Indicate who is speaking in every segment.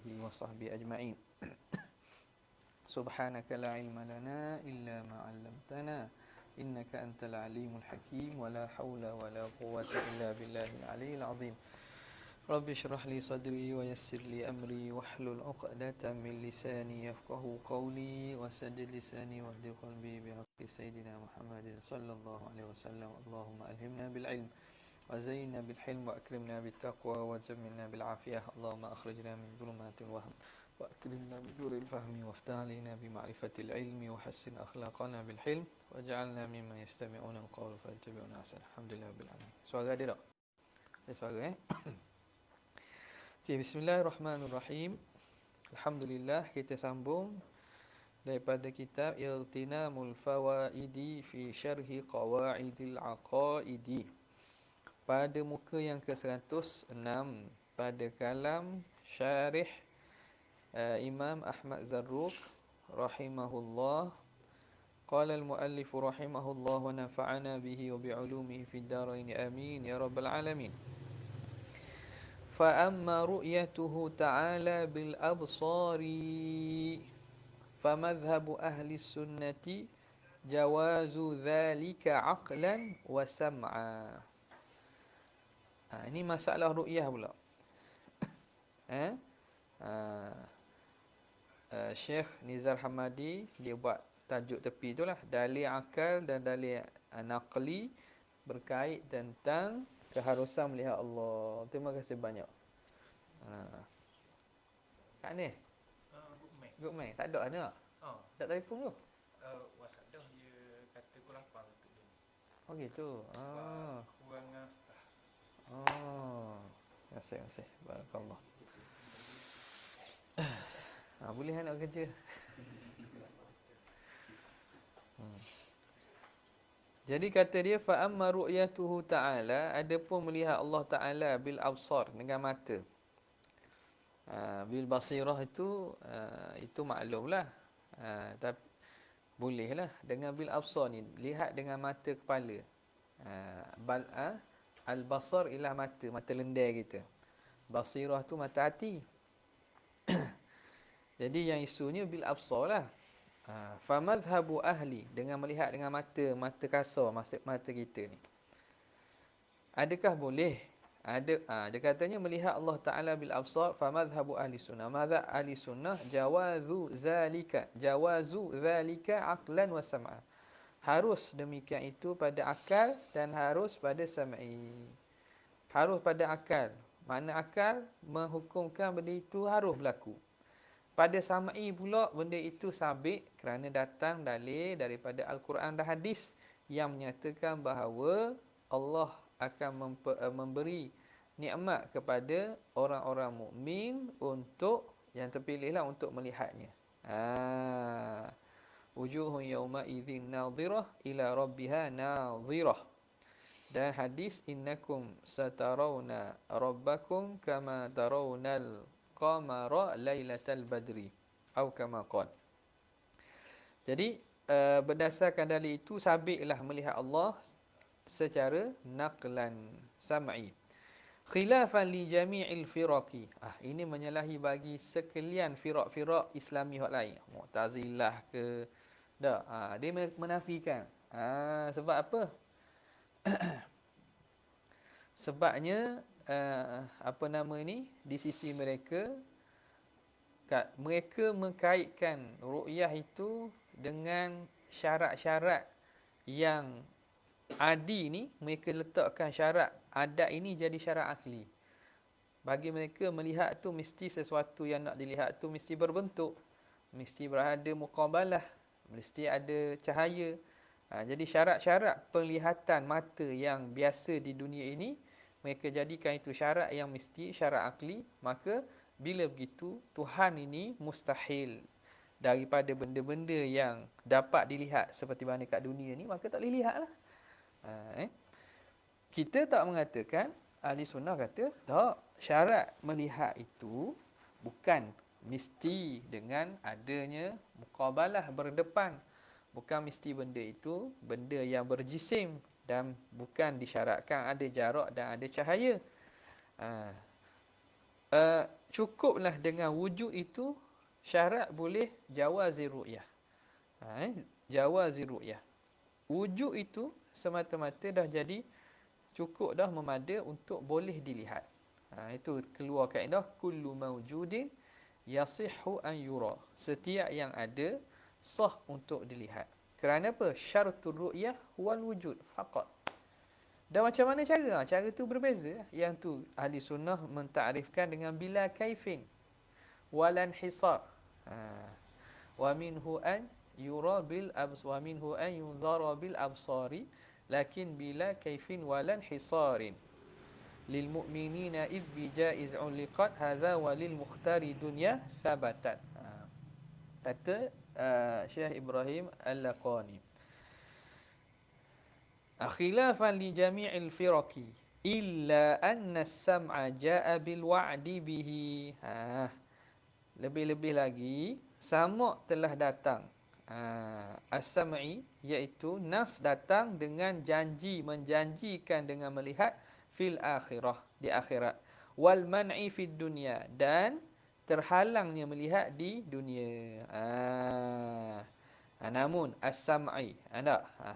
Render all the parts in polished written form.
Speaker 1: alihi wa sahbihi ajma'in. Subhanaka la ilma lana illa ma 'allamtana innaka antal alimul hakim wa la haula wa la quwwata illa billahil aliyyil azim. Rabbi shrah li sadri wa yassir li amri wahlul 'uqdatam min lisani yafqahu qawli wa saddid lisani wahdi qalbi bi haqqi sayidina Muhammadin sallallahu alaihi wasallam. Allahumma alhimna bil ilm وزينا بالحلم وأكرمنا بالتقوى وجملنا بالعافية اللهم أخرجنا من ظلمات الوهم وأكرمنا بنور الفهم وافتح علينا بمعرفة العلم وحسن أخلاقنا بالحلم واجعلنا ممن يستمعون القول فيتبعون أحسن. الحمد لله رب العالمين. Suara dia tak? Ada suara Okay, bismillahirrahmanirrahim. Alhamdulillah, kita sambung daripada kitab Ightinamul Fawaidi fi Syarhi Qawaidil Aqaidi. Pada muka yang ke-106 pada kalam syarih Imam Ahmad Zarruq rahimahullah, qala al-muallif rahimahullah wa nafa'ana bihi wa bi'ulumihi fid darain amin ya rabbal alamin. Fa amma ru'yatuhu ta'ala bil absari fa madhhabu ahli sunnati jawazu dhalika aqlan wa sam'a. Ini masalah ru'yah pula. Syekh Nizar Hamadi dia buat tajuk tepi itulah, dalil akal dan dalil naqli berkait tentang keharusan melihat Allah. Terima kasih banyak. Kat ni? Good man. Tak ada ni tak? Tak telefon tu?
Speaker 2: WhatsApp dah dia kata pukul 8 untuk dia.
Speaker 1: Oh gitu.
Speaker 2: Kurangan setah.
Speaker 1: Terima kasih. Barakallah. Boleh nak kerja. Jadi kata dia fa amma ru'yatuhu ta'ala, adapun melihat Allah Taala bil absar, dengan mata. Bil basirah itu maklumlah. Tapi bolehlah dengan bil absar ni, lihat dengan mata kepala. Al-basar ialah mata lendar kita. Basirah tu mata hati. Jadi yang isunya bil absar lah. Fa madhhabu ahli, dengan melihat dengan mata kasar, mata kita ni. Adakah boleh? Dia katanya melihat Allah Taala bil absar, fa madhhabu ahli sunnah. Madhhab ahli sunnah jawazu zalika aqlan wa sam'a. Harus demikian itu pada akal dan harus pada sam'i. Harus pada akal. Makna akal menghukumkan benda itu harus berlaku. Pada sam'i pula benda itu sabit kerana datang dalil daripada Al-Quran dan hadis yang menyatakan bahawa Allah akan memberi nikmat kepada orang-orang mukmin untuk yang terpilihlah untuk melihatnya. Wujuhun yawma idzin nadhirah ila rabbiha nadhirah. Dan hadis innakum satarawna rabbakum kama tarawnal qamara lailatal badri atau kama qala. Jadi berdasarkan dalil itu sabitlah melihat Allah secara naqlan sam'i. Khilafan li jami'il firaqi. Ini menyalahi bagi sekalian firaq-firaq Islami hak lain. Mu'tazilah ke tak? Dia menafikan. Sebab apa? Sebabnya di sisi mereka mengkaitkan ru'yah itu dengan syarat-syarat yang adi ni. Mereka letakkan syarat adat ini jadi syarat akli. Bagi mereka melihat tu mesti sesuatu yang nak dilihat tu mesti berbentuk, mesti berada muqabalah, mesti ada cahaya. Jadi syarat-syarat penglihatan mata yang biasa di dunia ini, mereka jadikan itu syarat yang mesti, syarat akli. Maka bila begitu, Tuhan ini mustahil daripada benda-benda yang dapat dilihat seperti mana kat dunia ni, maka tak boleh lihat lah. Kita tak mengatakan, ahli sunnah kata, tak, syarat melihat itu bukan mesti dengan adanya muqabalah, berdepan. Bukan mesti benda itu benda yang berjisim dan bukan disyaratkan ada jarak dan ada cahaya. cukuplah dengan wujud itu, syarat boleh jawazi ru'yah. Jawazi ru'yah. Wujud itu semata-mata dah jadi cukup dah memada untuk boleh dilihat. Itu keluar kaedah kullu mawjudin yasihhu an yura. Setiap yang ada sah untuk dilihat. Kerana apa? Syaratul ru'yah wal wujud faqat. Dan macam mana cara? Cara tu berbeza. Yang tu ahli sunnah mentakrifkan dengan bila kaifin walan hisar. Wa minhu an yura bil abs wa minhu an yunzara bil absari lakin bila kaifin walan hisarin. Lil mu'minina id bi jaiz uliqat hadza wa lil mukhtari dunya thabatat. Kata Syekh Ibrahim Al-Laqani. Khilafan li jami'il firaqi illa anna as-sam'a jaa'a bil wa'di bihi. Lebih-lebih lagi, sama' telah datang. As-sam'i iaitu nas datang dengan janji, menjanjikan dengan melihat fil akhirah, di akhirat. Wal man'i fid dunya, dan terhalangnya melihat di dunia. Namun as-sam'i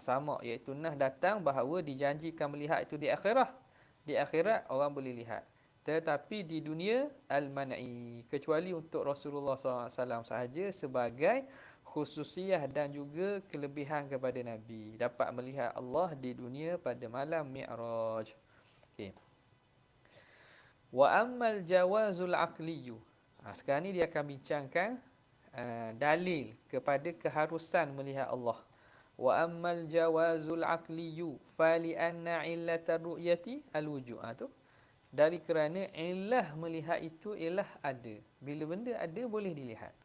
Speaker 1: sama, iaitu nas datang bahawa dijanjikan melihat itu di akhirat. Di akhirat orang boleh lihat. Tetapi di dunia al-man'i, kecuali untuk Rasulullah SAW sahaja sebagai khususiyah dan juga kelebihan kepada Nabi. Dapat melihat Allah di dunia pada malam Mi'raj. Okey. Wa ammal jawazul aqliyu. Sekarang ni dia akan bincangkan dalil kepada keharusan melihat Allah. Wa ammal jawazul aqliyu fali anna illata ru'yati alwujud. Tu dari kerana illah melihat itu ialah ada. Bila benda ada boleh dilihat.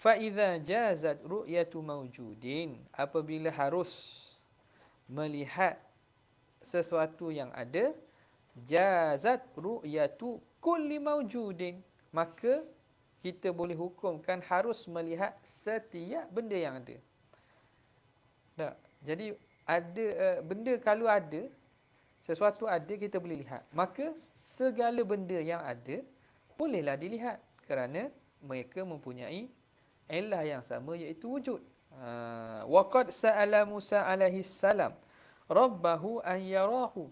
Speaker 1: Fa idza jazat ru'yatu mawjudin, apabila harus melihat sesuatu yang ada, jazat ru'yatu kulli mawjudin, maka kita boleh hukumkan harus melihat setiap benda yang ada. Tak? Jadi ada benda, kalau ada sesuatu ada, kita boleh lihat. Maka segala benda yang ada bolehlah dilihat kerana mereka mempunyai illah yang sama, iaitu wujud. Wa qad sa'ala Musa alaihi salam rabbahu an yarahu,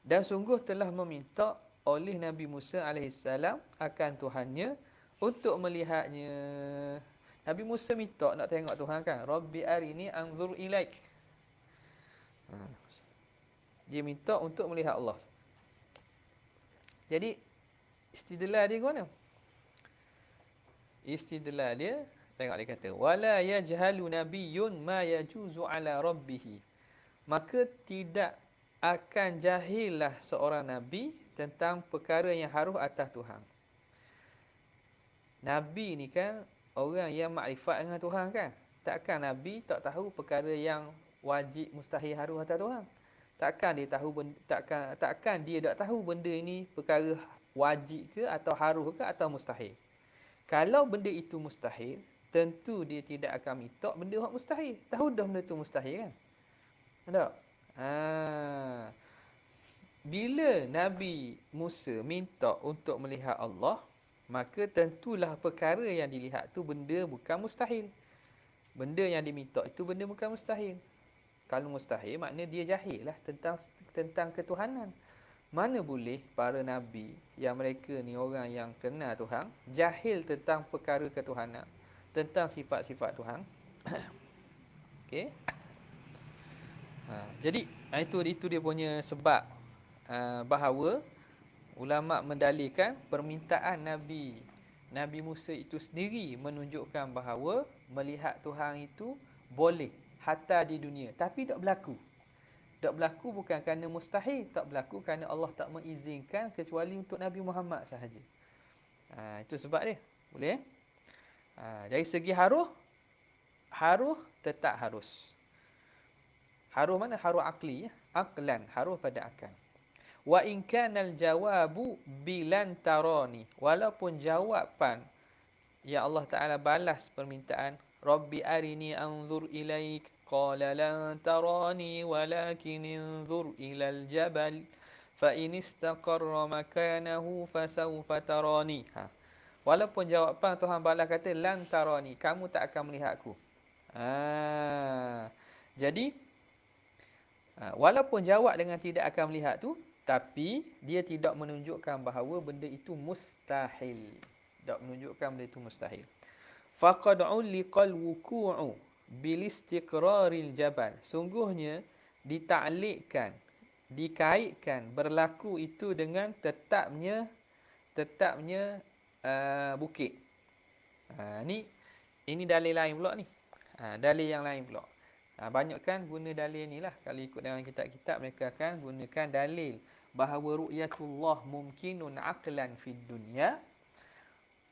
Speaker 1: dan sungguh telah meminta oleh Nabi Musa alaihi salam akan Tuhannya untuk melihatnya. Nabi Musa minta nak tengok Tuhan kan. Rabbi arini anzur ilaik. Dia minta untuk melihat Allah. Jadi istidlal dia ke mana? Istidlal dia, tengok dia kata wala yajhalu nabiyyun ma yajuzu ala rabbih. Maka tidak akan jahillah seorang nabi tentang perkara yang harus atas Tuhan. Nabi ni kan orang yang makrifat dengan Tuhan kan. Takkan Nabi tak tahu perkara yang wajib, mustahil, harus atas Tuhan. Takkan dia tahu takkan dia tak tahu benda ini perkara wajib ke atau harus ke atau mustahil. Kalau benda itu mustahil, tentu dia tidak akan minta benda yang mustahil. Tahu dah benda itu mustahil kan? Tak? Bila Nabi Musa minta untuk melihat Allah, maka tentulah perkara yang dilihat tu benda bukan mustahil. Benda yang diminta itu benda bukan mustahil. Kalau mustahil, maknanya dia jahil lah tentang ketuhanan. Mana boleh para Nabi yang mereka ni orang yang kenal Tuhan, jahil tentang perkara ketuhanan, tentang sifat-sifat Tuhan. Okey. Jadi itu dia punya sebab bahawa ulama mendalilkan permintaan Nabi Musa itu sendiri menunjukkan bahawa melihat Tuhan itu boleh hatta di dunia, tapi tak berlaku. Tak berlaku bukan kerana mustahil, tak berlaku kerana Allah tak mengizinkan kecuali untuk Nabi Muhammad sahaja. Itu sebab dia. Boleh? Dari segi harus tetap harus. Haruh mana? Haruh akli, ya? Aqlan, haruh pada akal. Wa in kana al-jawabu bilan tarani, walaupun jawapan ya Allah Taala balas permintaan Rabbi arini anzur ilaik qala lan tarani walakin anzur ilal jabal fa in istaqarra makanahu fasawfa tarani. Walaupun jawapan Tuhan balas kata lan tarani, kamu tak akan melihatku. Jadi walaupun jawab dengan tidak akan melihat tu, tapi dia tidak menunjukkan bahawa benda itu mustahil. Tak menunjukkan benda itu mustahil. Faqad uliqal wuku'u bil istiqraril jabal. Sungguhnya ditaklikkan, dikaitkan berlaku itu dengan tetapnya bukit. Ini dalil lain pula ni. Dalil yang lain pula. Banyak kan guna dalil ni lah. Kalau ikut dalam kitab-kitab, mereka akan gunakan dalil bahawa ru'yatullah mumkinun aqlan fid dunya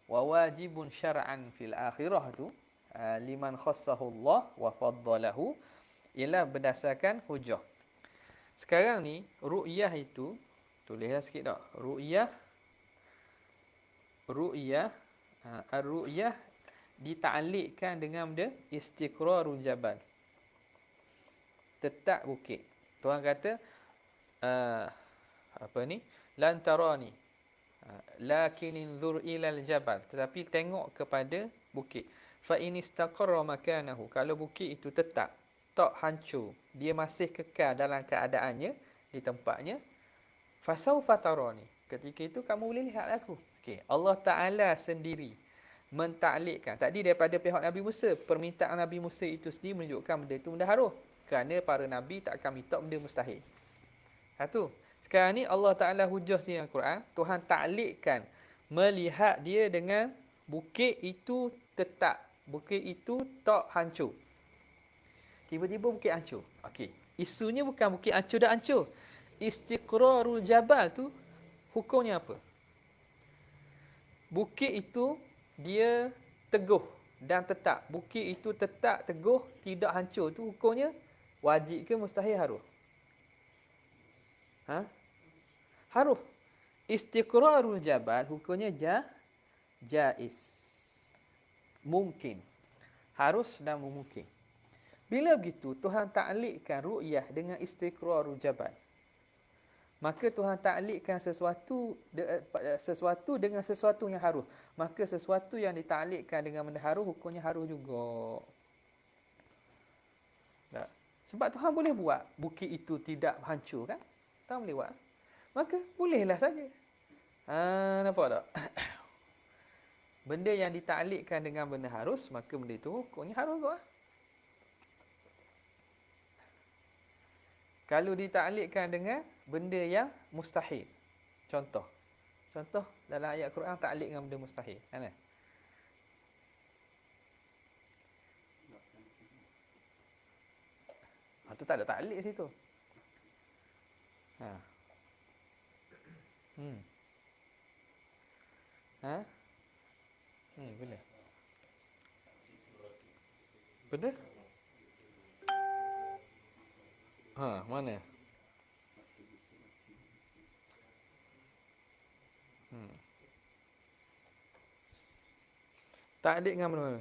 Speaker 1: wa wajibun syar'an fil akhirah tu liman khassahu Allah wa faddalahu, ialah berdasarkan hujah. Sekarang ni ru'yah itu, tulislah sikit tak. Ru'yah ar-ru'yah ditaklikkan dengan benda istiqrarul jabal, tetap bukit. Tuhan kata lan tarani lakin inzur ilal jabal, tetapi tengok kepada bukit. Fa in istaqarra makanahu, kalau bukit itu tetap, tak hancur, dia masih kekal dalam keadaannya di tempatnya, fasaufa tarani, ketika itu kamu boleh lihat aku. Okey, Allah Taala sendiri mentaklikkan. Tadi daripada pihak Nabi Musa, permintaan Nabi Musa itu sendiri menunjukkan benda itu benda haruh. Kerana para Nabi tak akan minta benda mustahil. Satu. Sekarang ni Allah Ta'ala hujah di Al-Quran. Tuhan taklikkan melihat dia dengan bukit itu tetap. Bukit itu tak hancur. Tiba-tiba bukit hancur. Okey. Isunya bukan bukit hancur dah hancur. Istiqrarul jabal tu hukumnya apa? Bukit itu dia teguh dan tetap. Bukit itu tetap teguh, tidak hancur. Tu hukumnya wajib ke mustahil, haruh? Haruh. Istiqrarul jabal hukumnya jaiz. Mungkin. Harus dan mungkin. Bila begitu, Tuhan taklikkan ru'yah dengan istiqrarul jabal. Maka Tuhan taklikkan sesuatu dengan sesuatu yang haruh. Maka sesuatu yang ditaklikkan dengan benda haruh, hukumnya haruh juga. Tak. Sebab Tuhan boleh buat bukit itu tidak hancur kan? Tuhan boleh buat. Maka bolehlah saja. Nampak tak? Benda yang ditaklikkan dengan benda harus, maka benda itu hukumnya haruh juga. Kalau ditaklikkan dengan benda yang mustahil. Contoh dalam ayat Quran taklik dengan benda mustahil. Kan? Itu tak ada taklik situ. Boleh. Benar? Mana? Taklik dengan mana?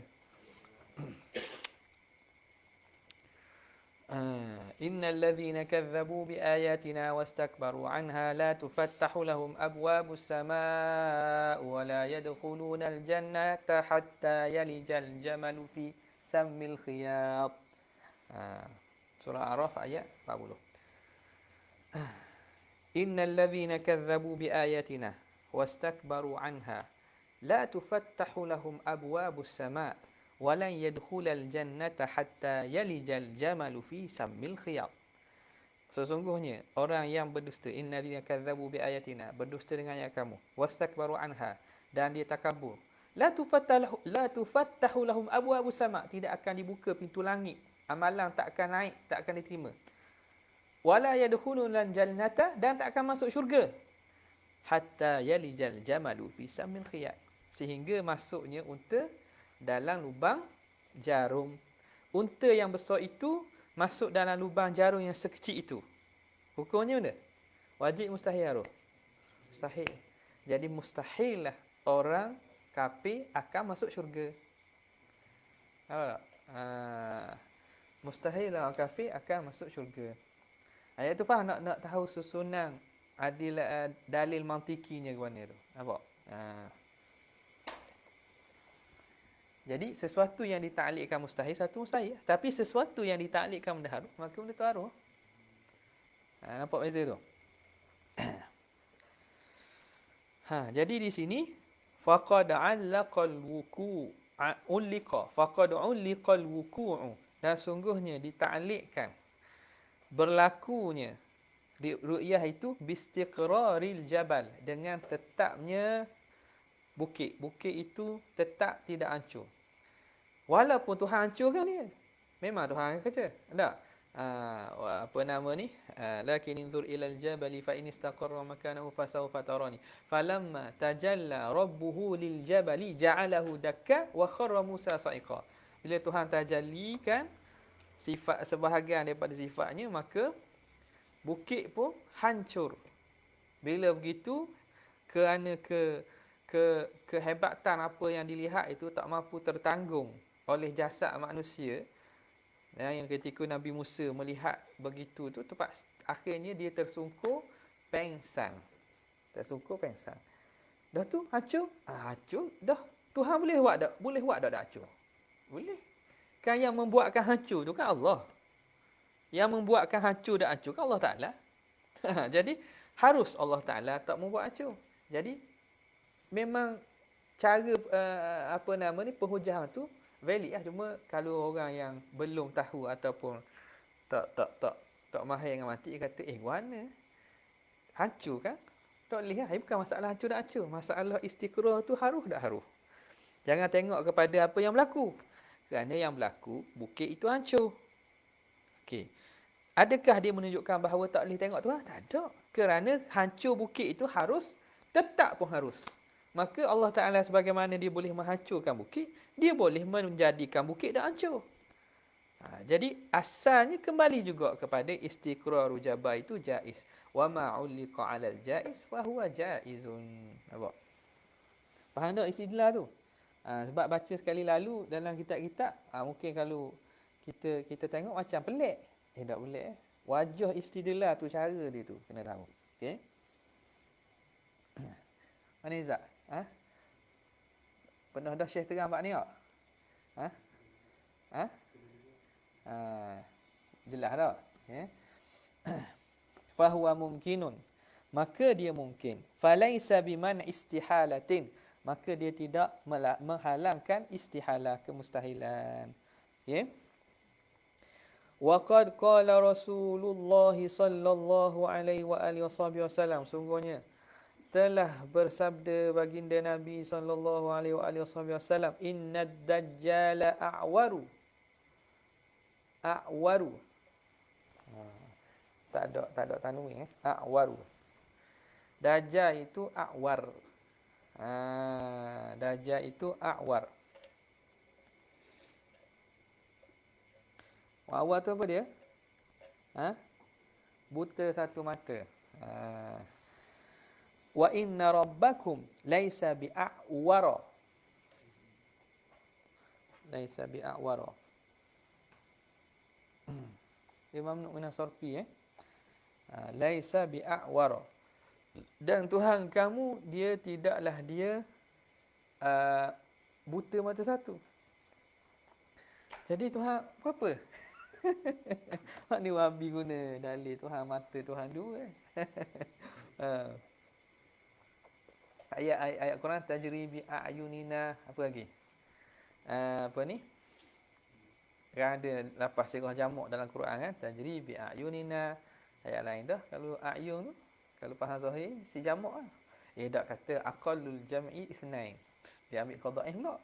Speaker 1: Innal ladzina kadzdzabu biayatina wastakbaru anha la tufattahu lahum abwabus samaa'i wa la yadkhulunal jannata hatta yalijal jamalu fi sammil khiyat. Surah Araf ayat 40. Innal ladzina kadzdzabu biayatina wastakbaru anha la tufattahu lahum abwabus sama' wa lan yadkhulal jannata hatta yalijal jamalu fi sammil khiyat. Sesungguhnya orang yang berdusta, innal ladzina kadzdzabu biayatina, berdusta dengan ayat kamu, wastakbaru anha, dan dia takabur, la tufattahu lahum abwabus sama', tidak akan dibuka pintu langit, amalan tak akan naik, tak akan diterima. Wala yadkhulunal jannata, dan tak akan masuk syurga, hatta yalijal jamalu fi sammil khiyat, sehingga masuknya unta dalam lubang jarum. Unta yang besar itu masuk dalam lubang jarum yang sekecil itu. Hukumnya mana? Wajib, mustahil, haruh? Mustahil. Jadi mustahil lah orang kafir akan masuk syurga. Mustahil lah orang kafir akan masuk syurga. Ayat tu faham nak tahu susunan dalil mantikinya ke mana tu. Nampak? Jadi sesuatu yang ditaklikkan mustahil, satu mustahil. Tapi sesuatu yang ditaklikkan benda haram, maka benda tu haram. Nampak beza tu? Jadi di sini faqad 'allaqal wuku' faqad 'ulliqal wuku'u, dan sungguhnya ditaklikkan berlakunya di ru'yah itu bistiqraril jabal, dengan tetapnya bukit. Bukit itu tetap tidak hancur. Walaupun Tuhan hancurkan dia. Memang Tuhan akan kerja. Tak? Apa nama ni? Lakin inzur ilal jabali fa in istaqarra makanahu fasawfa tarani. Falamma tajalla rabbuhu lil jabali ja'alahu dakka wa kharra Musa sa'iqa. Bila Tuhan tajallikan sifat sebahagian daripada sifatnya, maka bukit pun hancur. Bila begitu, kerana kehebatan apa yang dilihat itu tak mampu tertanggung oleh jasad manusia. Yang ketika Nabi Musa melihat begitu tu, akhirnya dia tersungkur pengsan. Dah tu hancur. Hancur dah. Tuhan boleh buat tak? Boleh buat tak hancur? Boleh. Kan yang membuatkan hancur tu kan Allah. Yang membuatkan hancur dan hancur kan Allah Ta'ala. Jadi harus Allah Ta'ala tak membuat hancur. Jadi memang cara penghujah tu valid lah. Cuma kalau orang yang belum tahu ataupun tak mahir dengan mati, dia kata mana hancur kan? Tak boleh lah. Bukan masalah hancur tak hancur. Masalah istiqrar tu haruh tak haruh. Jangan tengok kepada apa yang berlaku. Kerana yang berlaku, bukit itu hancur. Okey. Adakah dia menunjukkan bahawa tak boleh tengok Tuhan? Tak ada. Kerana hancur bukit itu harus, tetap pun harus. Maka Allah Ta'ala sebagaimana dia boleh menghancurkan bukit, dia boleh menjadikan bukit dah hancur. Jadi asalnya kembali juga kepada istiqraru jabal itu jaiz. Wa ma 'ulliqa 'alal jaiz fa huwa jaizun. Nampak? Faham tak istidlal tu? Sebab baca sekali lalu dalam kitab-kitab, mungkin kalau kita tengok macam pelik. Tak pelik. Wajah istidlal tu, cara dia tu kena tahu. Okey? Mana Izzat? Pernah dah Syekh terang bab ni tak? Jelas tak? Okay. Fahuwa mumkinun. Maka dia mungkin. Falaisa biman istihalatin. Maka dia tidak menghalangkan istihalah, kemustahilan. Okay. Wa qad qala Rasulullah sallallahu alaihi wa alihi wasallam, sungguhnya telah bersabda baginda Nabi sallallahu alaihi wa alihi wasallam, innad dajjala a'waru. Tak ada tanwin. A'waru. Dajjal itu a'war. Dajjal itu a'war. A'war tu apa dia? Buta satu mata. Wa inna rabbakum laisa bi'a'wara. Laisa bi'a'wara. Imam Nu'min As-Sarfi laisa bi'a'wara. Dan Tuhan kamu, dia tidaklah dia buta mata satu. Jadi Tuhan apa? Mak ni wabi guna dalil Tuhan mata, Tuhan dua. Ayat Quran tajri bi a'yunina, apa lagi? Apa ni? Kan ada lapas sirah jamak dalam Quran kan, tajri bi a'yunina. Ayat lain dah kalau a'yun tu, kalau faham zahir si jamak lah. Tak kata aqallul jam'i ithnain. Dia ambil qada'ih pula.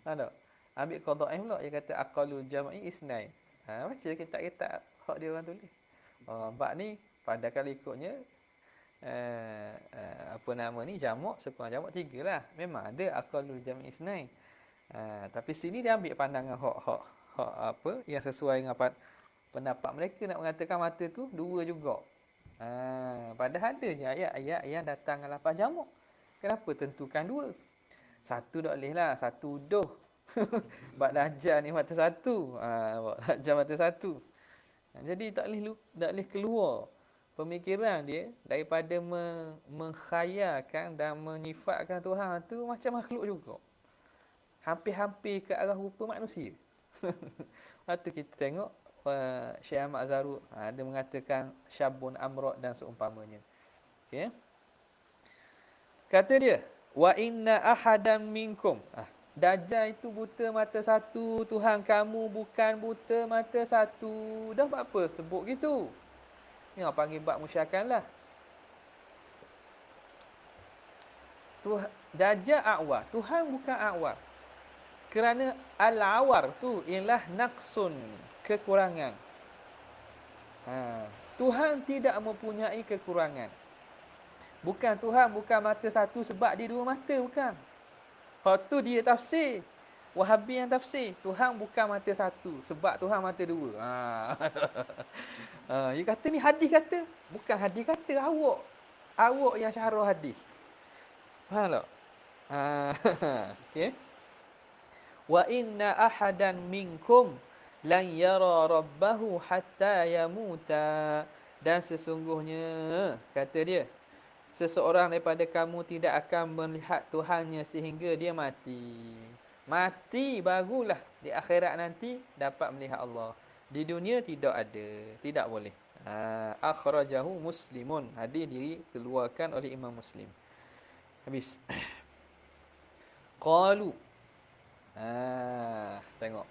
Speaker 1: Tak? Ambil qada'ih pula, dia kata aqallul jam'i ithnain. Baca kitab-kitab hak dia orang tulis. Bab ni pada kali ikutnya apa nama ni, jamak sekurang jamak 3 lah. Memang ada aqallul jam'i ithnain. Tapi sini dia ambil pandangan hak apa yang sesuai dengan pendapat mereka, nak mengatakan mata tu 2 juga. Padahal ada je ayat-ayat yang datang dengan lafaz jamak. Kenapa tentukan 2? Satu tak boleh lah, satu doh. Bab dajjal ni mata satu. Dajjal mata satu. Jadi tak boleh keluar pemikiran dia daripada mengkhayalkan dan menyifatkan Tuhan tu macam makhluk juga. Hampir-hampir ke arah rupa manusia. Lepas tu kita tengok Syekh Ahmad Zarruq dia mengatakan syabun amrod dan seumpamanya. Okey. Kata dia, wa inna ahadan minkum. Dajjal itu buta mata satu, Tuhan kamu bukan buta mata satu. Dah buat apa sebut gitu? Ni orang panggil bab musyakan lah. Dajjal a'war, Tuhan bukan a'war. Kerana al-awar tu ialah naqsun, kekurangan. Tuhan tidak mempunyai kekurangan. Bukan Tuhan bukan mata satu sebab dia dua mata, bukan. Hak tu dia tafsir. Wahabi yang tafsir. Tuhan bukan mata satu sebab Tuhan mata dua. Dia kata ni hadis kata. Bukan hadis kata, awak. Awak yang syarah hadis. Faham tak? Okey. Wa inna ahadan minkum lan yara rabbahu hatta yamuta. Dan sesungguhnya, kata dia, seseorang daripada kamu tidak akan melihat Tuhannya sehingga dia mati. Mati barulah di akhirat nanti dapat melihat Allah. Di dunia tidak ada, tidak boleh. Akhrajahu Muslimun. Hadis dikeluarkan oleh Imam Muslim. Habis. Qalu. Tengok.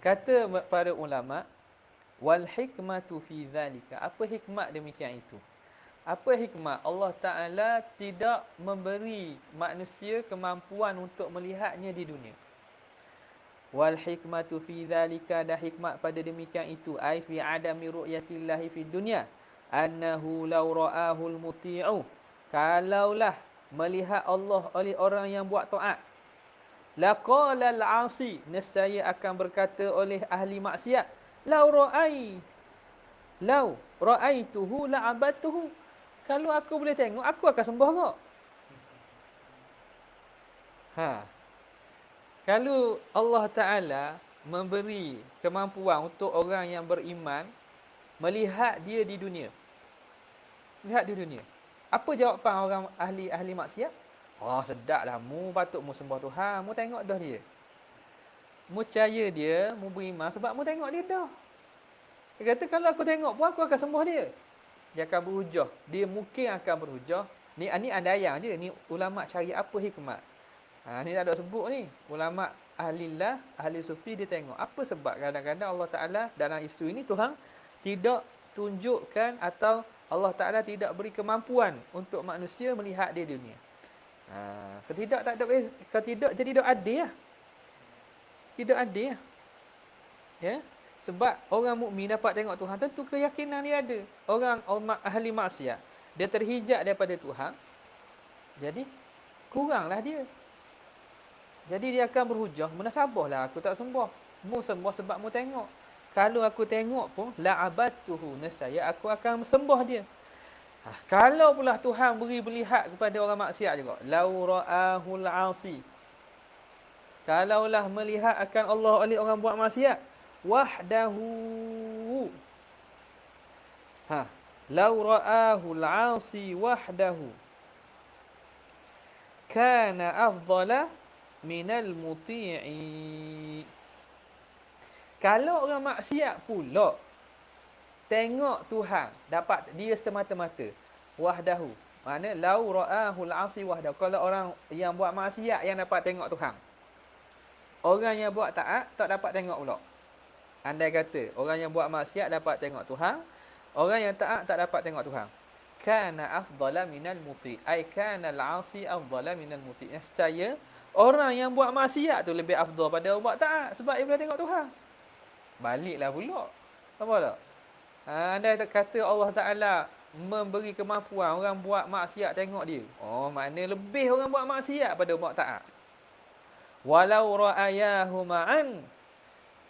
Speaker 1: Kata para ulama, wal hikmatu fi dhalika. Apa hikmat demikian itu? Apa hikmat? Allah Ta'ala tidak memberi manusia kemampuan untuk melihatnya di dunia. Wal hikmatu fi dhalika, ada hikmat pada demikian itu. Ai fi adami ru'yatillahi fi dunya. Annahu law ra'ahul muti'u. Kalaulah melihat Allah oleh orang yang buat taat. Laqala al-'asi. Nescaya akan berkata oleh ahli maksiat. Lau ra'aituhu la'abadtuhu. Kalau aku boleh tengok, aku akan sembah kau. Kalau Allah Ta'ala memberi kemampuan untuk orang yang beriman melihat dia di dunia. Lihat di dunia. Apa jawapan orang ahli maksiat? Sedaplah, mu patut mu sembah Tuhan, mu tengok dah dia. Mu percaya dia, mu beriman sebab mu tengok dia dah. Dia kata kalau aku tengok pun aku akan sembah dia. Dia akan berhujah. Dia mungkin akan berhujah. Ni andaian je. Ni ulama cari apa hikmat. Ni tak ada sebut ni. Ulama ahlillah, ahli sufi dia tengok. Apa sebab kadang-kadang Allah Ta'ala dalam isu ini Tuhan tidak tunjukkan atau Allah Ta'ala tidak beri kemampuan untuk manusia melihat dia di dunia. Ketidak tak ada, ketidak jadi tak adil lah. Tidak adil lah. Ya. Sebab orang mukmin dapat tengok Tuhan, tentu keyakinan dia ada. Orang ahli maksiat, dia terhijab daripada Tuhan. Jadi kuranglah dia. Jadi dia akan berhujah, munasabahlah aku tak sembah. Mu sembah sebab mu tengok. Kalau aku tengok pun la'abadtuhu, nescaya aku akan sembah dia. Kalau pula Tuhan beri melihat kepada orang maksiat juga, lau ra'ahul 'asi. Kalaulah melihat akan Allah oleh orang buat maksiat wahdahu. Lau ra'ahul 'asi wahdahu kana afdala minal muti'i. Kalau orang maksiat pula tengok Tuhan, dapat dia semata-mata wahdahu. Mana lau ra'ahul 'asi wahdahu. Kalau orang yang buat maksiat yang dapat tengok Tuhan, orang yang buat taat tak dapat tengok pula. Andai kata orang yang buat maksiat dapat tengok Tuhan, orang yang taat tak dapat tengok Tuhan. Kana afdala minal muti'. Ai kana al-'asi afdala minal muti'. Nescaya orang yang buat maksiat tu lebih afdal pada orang buat taat sebab dia boleh tengok Tuhan. Baliklah pula. Apa tak? Andai kata Allah Ta'ala memberi kemampuan orang buat maksiat tengok dia. Makna lebih orang buat maksiat pada buat taat. Walau ra'ayahu ma'an.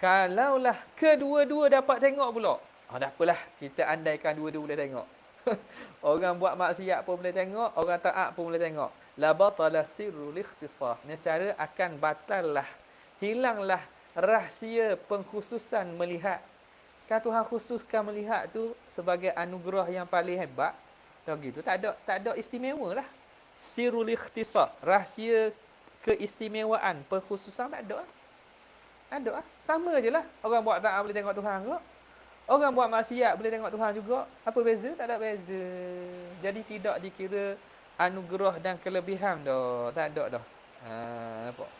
Speaker 1: Kalaulah kedua-dua dapat tengok pula. Dah apalah, kita andaikan dua-dua boleh tengok. Orang buat maksiat pun boleh tengok, orang taat pun boleh tengok. La batala sirrul ikhtisas. Secara akan batallah, hilanglah rahsia pengkhususan melihat. Kan Tuhan khususkan melihat tu sebagai anugerah yang paling hebat. Kalau gitu tak ada istimewa lah. Sirul ikhtisas, rahsia keistimewaan, pengkhususan tak ada. Ada ah. Sama je lah. Orang buat taat boleh tengok Tuhan juga. Orang buat maksiat boleh tengok Tuhan juga. Apa beza? Tak ada beza. Jadi tidak dikira anugerah dan kelebihan dah. Tak ada dah. Nampak?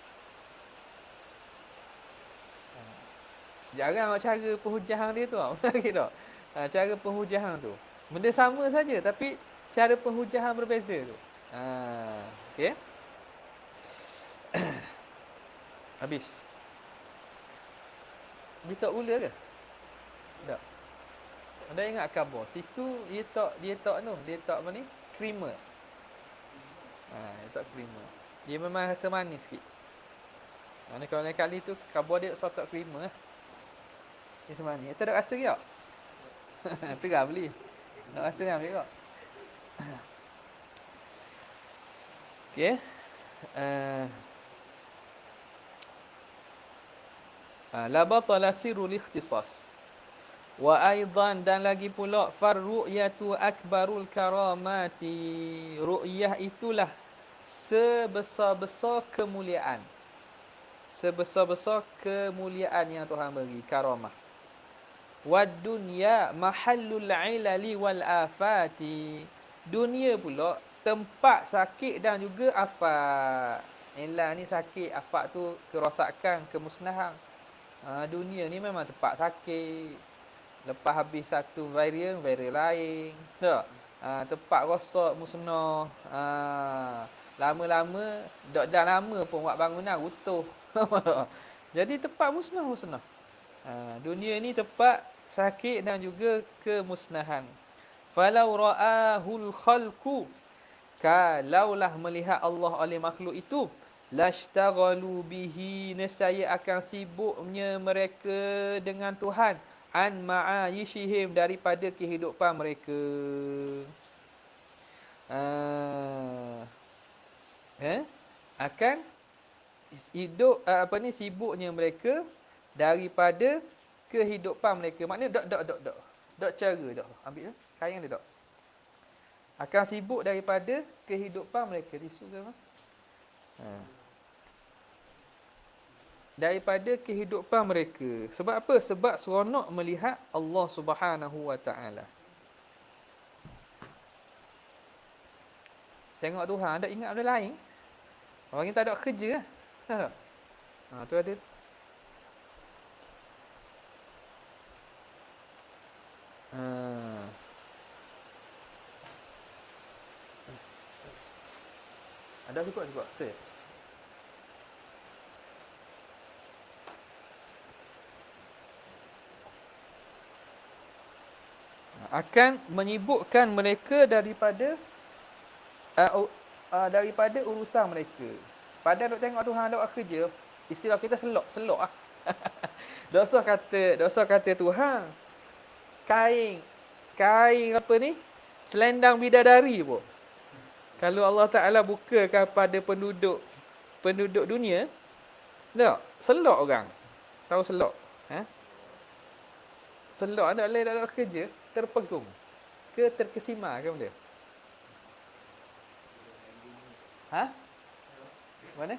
Speaker 1: Jarang cara penhujahan dia tu. Lagi tak? Cara penhujahan tu. Benda sama saja tapi cara penhujahan berbeza tu. Okey. Habis. Dia tak gula ke? Tak. Anda ingat khabar? Situ dia tak apa ni? Creamer. Dia tak creamer. Dia memang rasa manis sikit. Mana kalau lain kali tu khabar dia sort tak creamer. Dia rasa manis. Tak ada rasa ke tak? Terang beli. Nak rasa kan ambil tak? Okey. La batala sirrul ikhtisas. Wa aidan dan lagi pula farru'yatu akbarul karamati. Ru'yah itulah sebesar-besar kemuliaan. Sebesar-besar kemuliaan yang Tuhan beri, karamah. Wad dunya mahallul ilali wal afati. Dunia pula tempat sakit dan juga afat. Ilah ni sakit, afat tu kerosakan, kemusnahan. Dunia ni memang tempat sakit. Lepas habis satu varian lain. Tak? Tempat rosak, musnah. Lama-lama, dah lama pun buat bangunan runtuh. Jadi tempat musnah. Dunia ni tempat sakit dan juga kemusnahan. Falau ra'ahul khalqu, kalaulah melihat Allah oleh makhluk itu, lashtaghalu bihi, nescaya akan sibuknya mereka dengan Tuhan, an ma'ayishihim, daripada kehidupan mereka. Akan hidup sibuknya mereka daripada kehidupan mereka. Maknanya dok cara dok. Ambil dah. Kain dia dok. Akan sibuk daripada kehidupan mereka. Tisu ke apa? Daripada kehidupan mereka. Sebab apa? Sebab seronok melihat Allah Subhanahu wa taala. Tengok Tuhan, tak ingat benda lain. Orang ni tak ada kerja lah. Tak. Tu ada. Ada cukup. Save. Akan menyibukkan mereka daripada urusan mereka. Padahal duk tengok Tuhan duk kerja, istilah kita selok ah. Dosa kata Tuhan, kain apa ni? Selendang bidadari pun. Kalau Allah Taala bukakan pada penduduk dunia, tak selok orang. Tahu selok? Selok ada kerja, terpegung ke terkesima ke benda? Mana?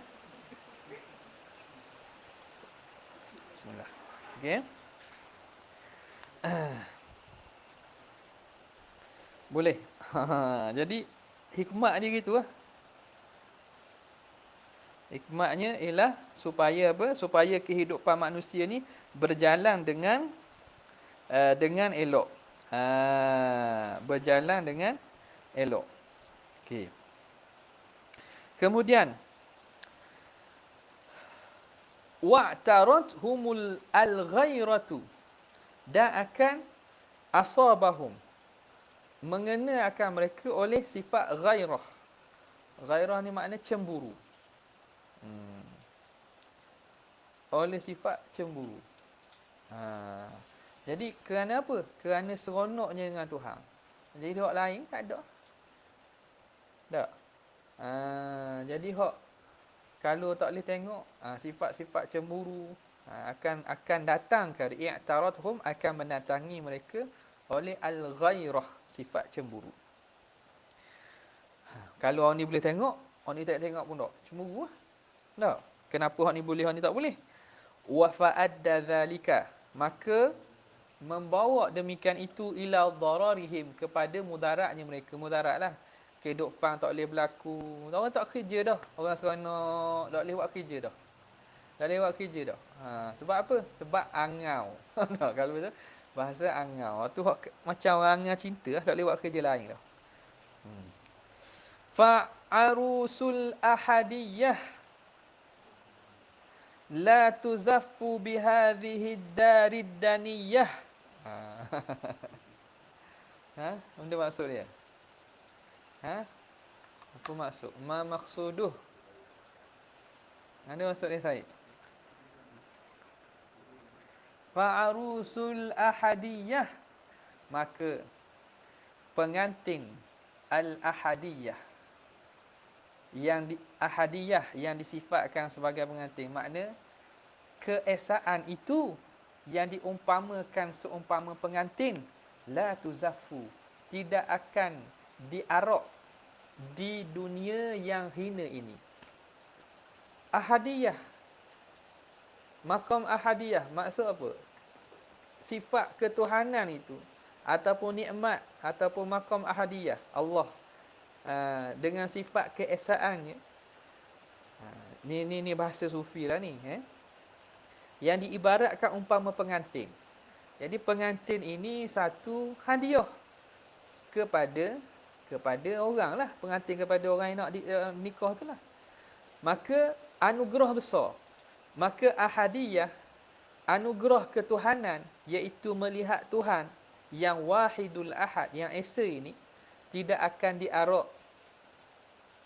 Speaker 1: Bismillah. Okey. Boleh. Jadi hikmah dia gitu lah. Hikmahnya ialah supaya apa? Supaya kehidupan manusia ni berjalan dengan elok. Berjalan dengan elok. Okey. Kemudian wa'tarathumul al-ghairatu, dan akan asabahum, mengena akan mereka oleh sifat ghairah. Ghairah ni makna cemburu. Oleh sifat cemburu. Jadi kerana apa? Kerana seronoknya dengan Tuhan. Jadi hak lain tak ada. Tak. Jadi hak kalau tak boleh tengok sifat-sifat cemburu, Akan datang ke i'taradhum, akan mendatangi mereka oleh al-ghairah, sifat cemburu. Kalau orang ni boleh tengok, orang ni tak tengok pun tak. Cemburu lah. Tak. Kenapa orang ni boleh, orang ni tak boleh? Wa fa'adda dzalika, maka membawa demikian itu ila dararihim, kepada mudaratnya mereka. Mudaratlah. Kehidupan tak boleh berlaku. Orang tak kerja dah. Orang seronok tak boleh buat kerja dah. Tak boleh buat kerja dah. Sebab apa? Sebab angau. Kalau betul bahasa angau. Tu macam orang angau cinta lah, tak boleh buat kerja lain dah. Fa'arusul ahadiyah la tuzaffu bihadhihi darid daniyah. Benda maksud dia? Apa maksud? Ma maksuduh? Ada maksud dia, Said? Fa'arusul ahadiyah, maka pengantin al-ahadiyah, ahadiyah yang disifatkan sebagai pengantin, makna keesaan itu yang diumpamakan seumpama pengantin, la tuzaffu, tidak akan diarak di dunia yang hina ini. Ahadiyah, maqam ahadiyah, maksud apa? Sifat ketuhanan itu, ataupun nikmat, ataupun maqam ahadiyah Allah, dengan sifat keesaannya. Ni bahasa sufi lah ni, yang diibaratkan umpama pengantin. Jadi pengantin ini satu hadiah kepada orang lah, pengantin kepada orang yang nak nikah tu lah. Maka anugerah besar. Maka ahadiyah, anugerah ketuhanan, iaitu melihat Tuhan yang wahidul ahad, yang esa ini, tidak akan diarak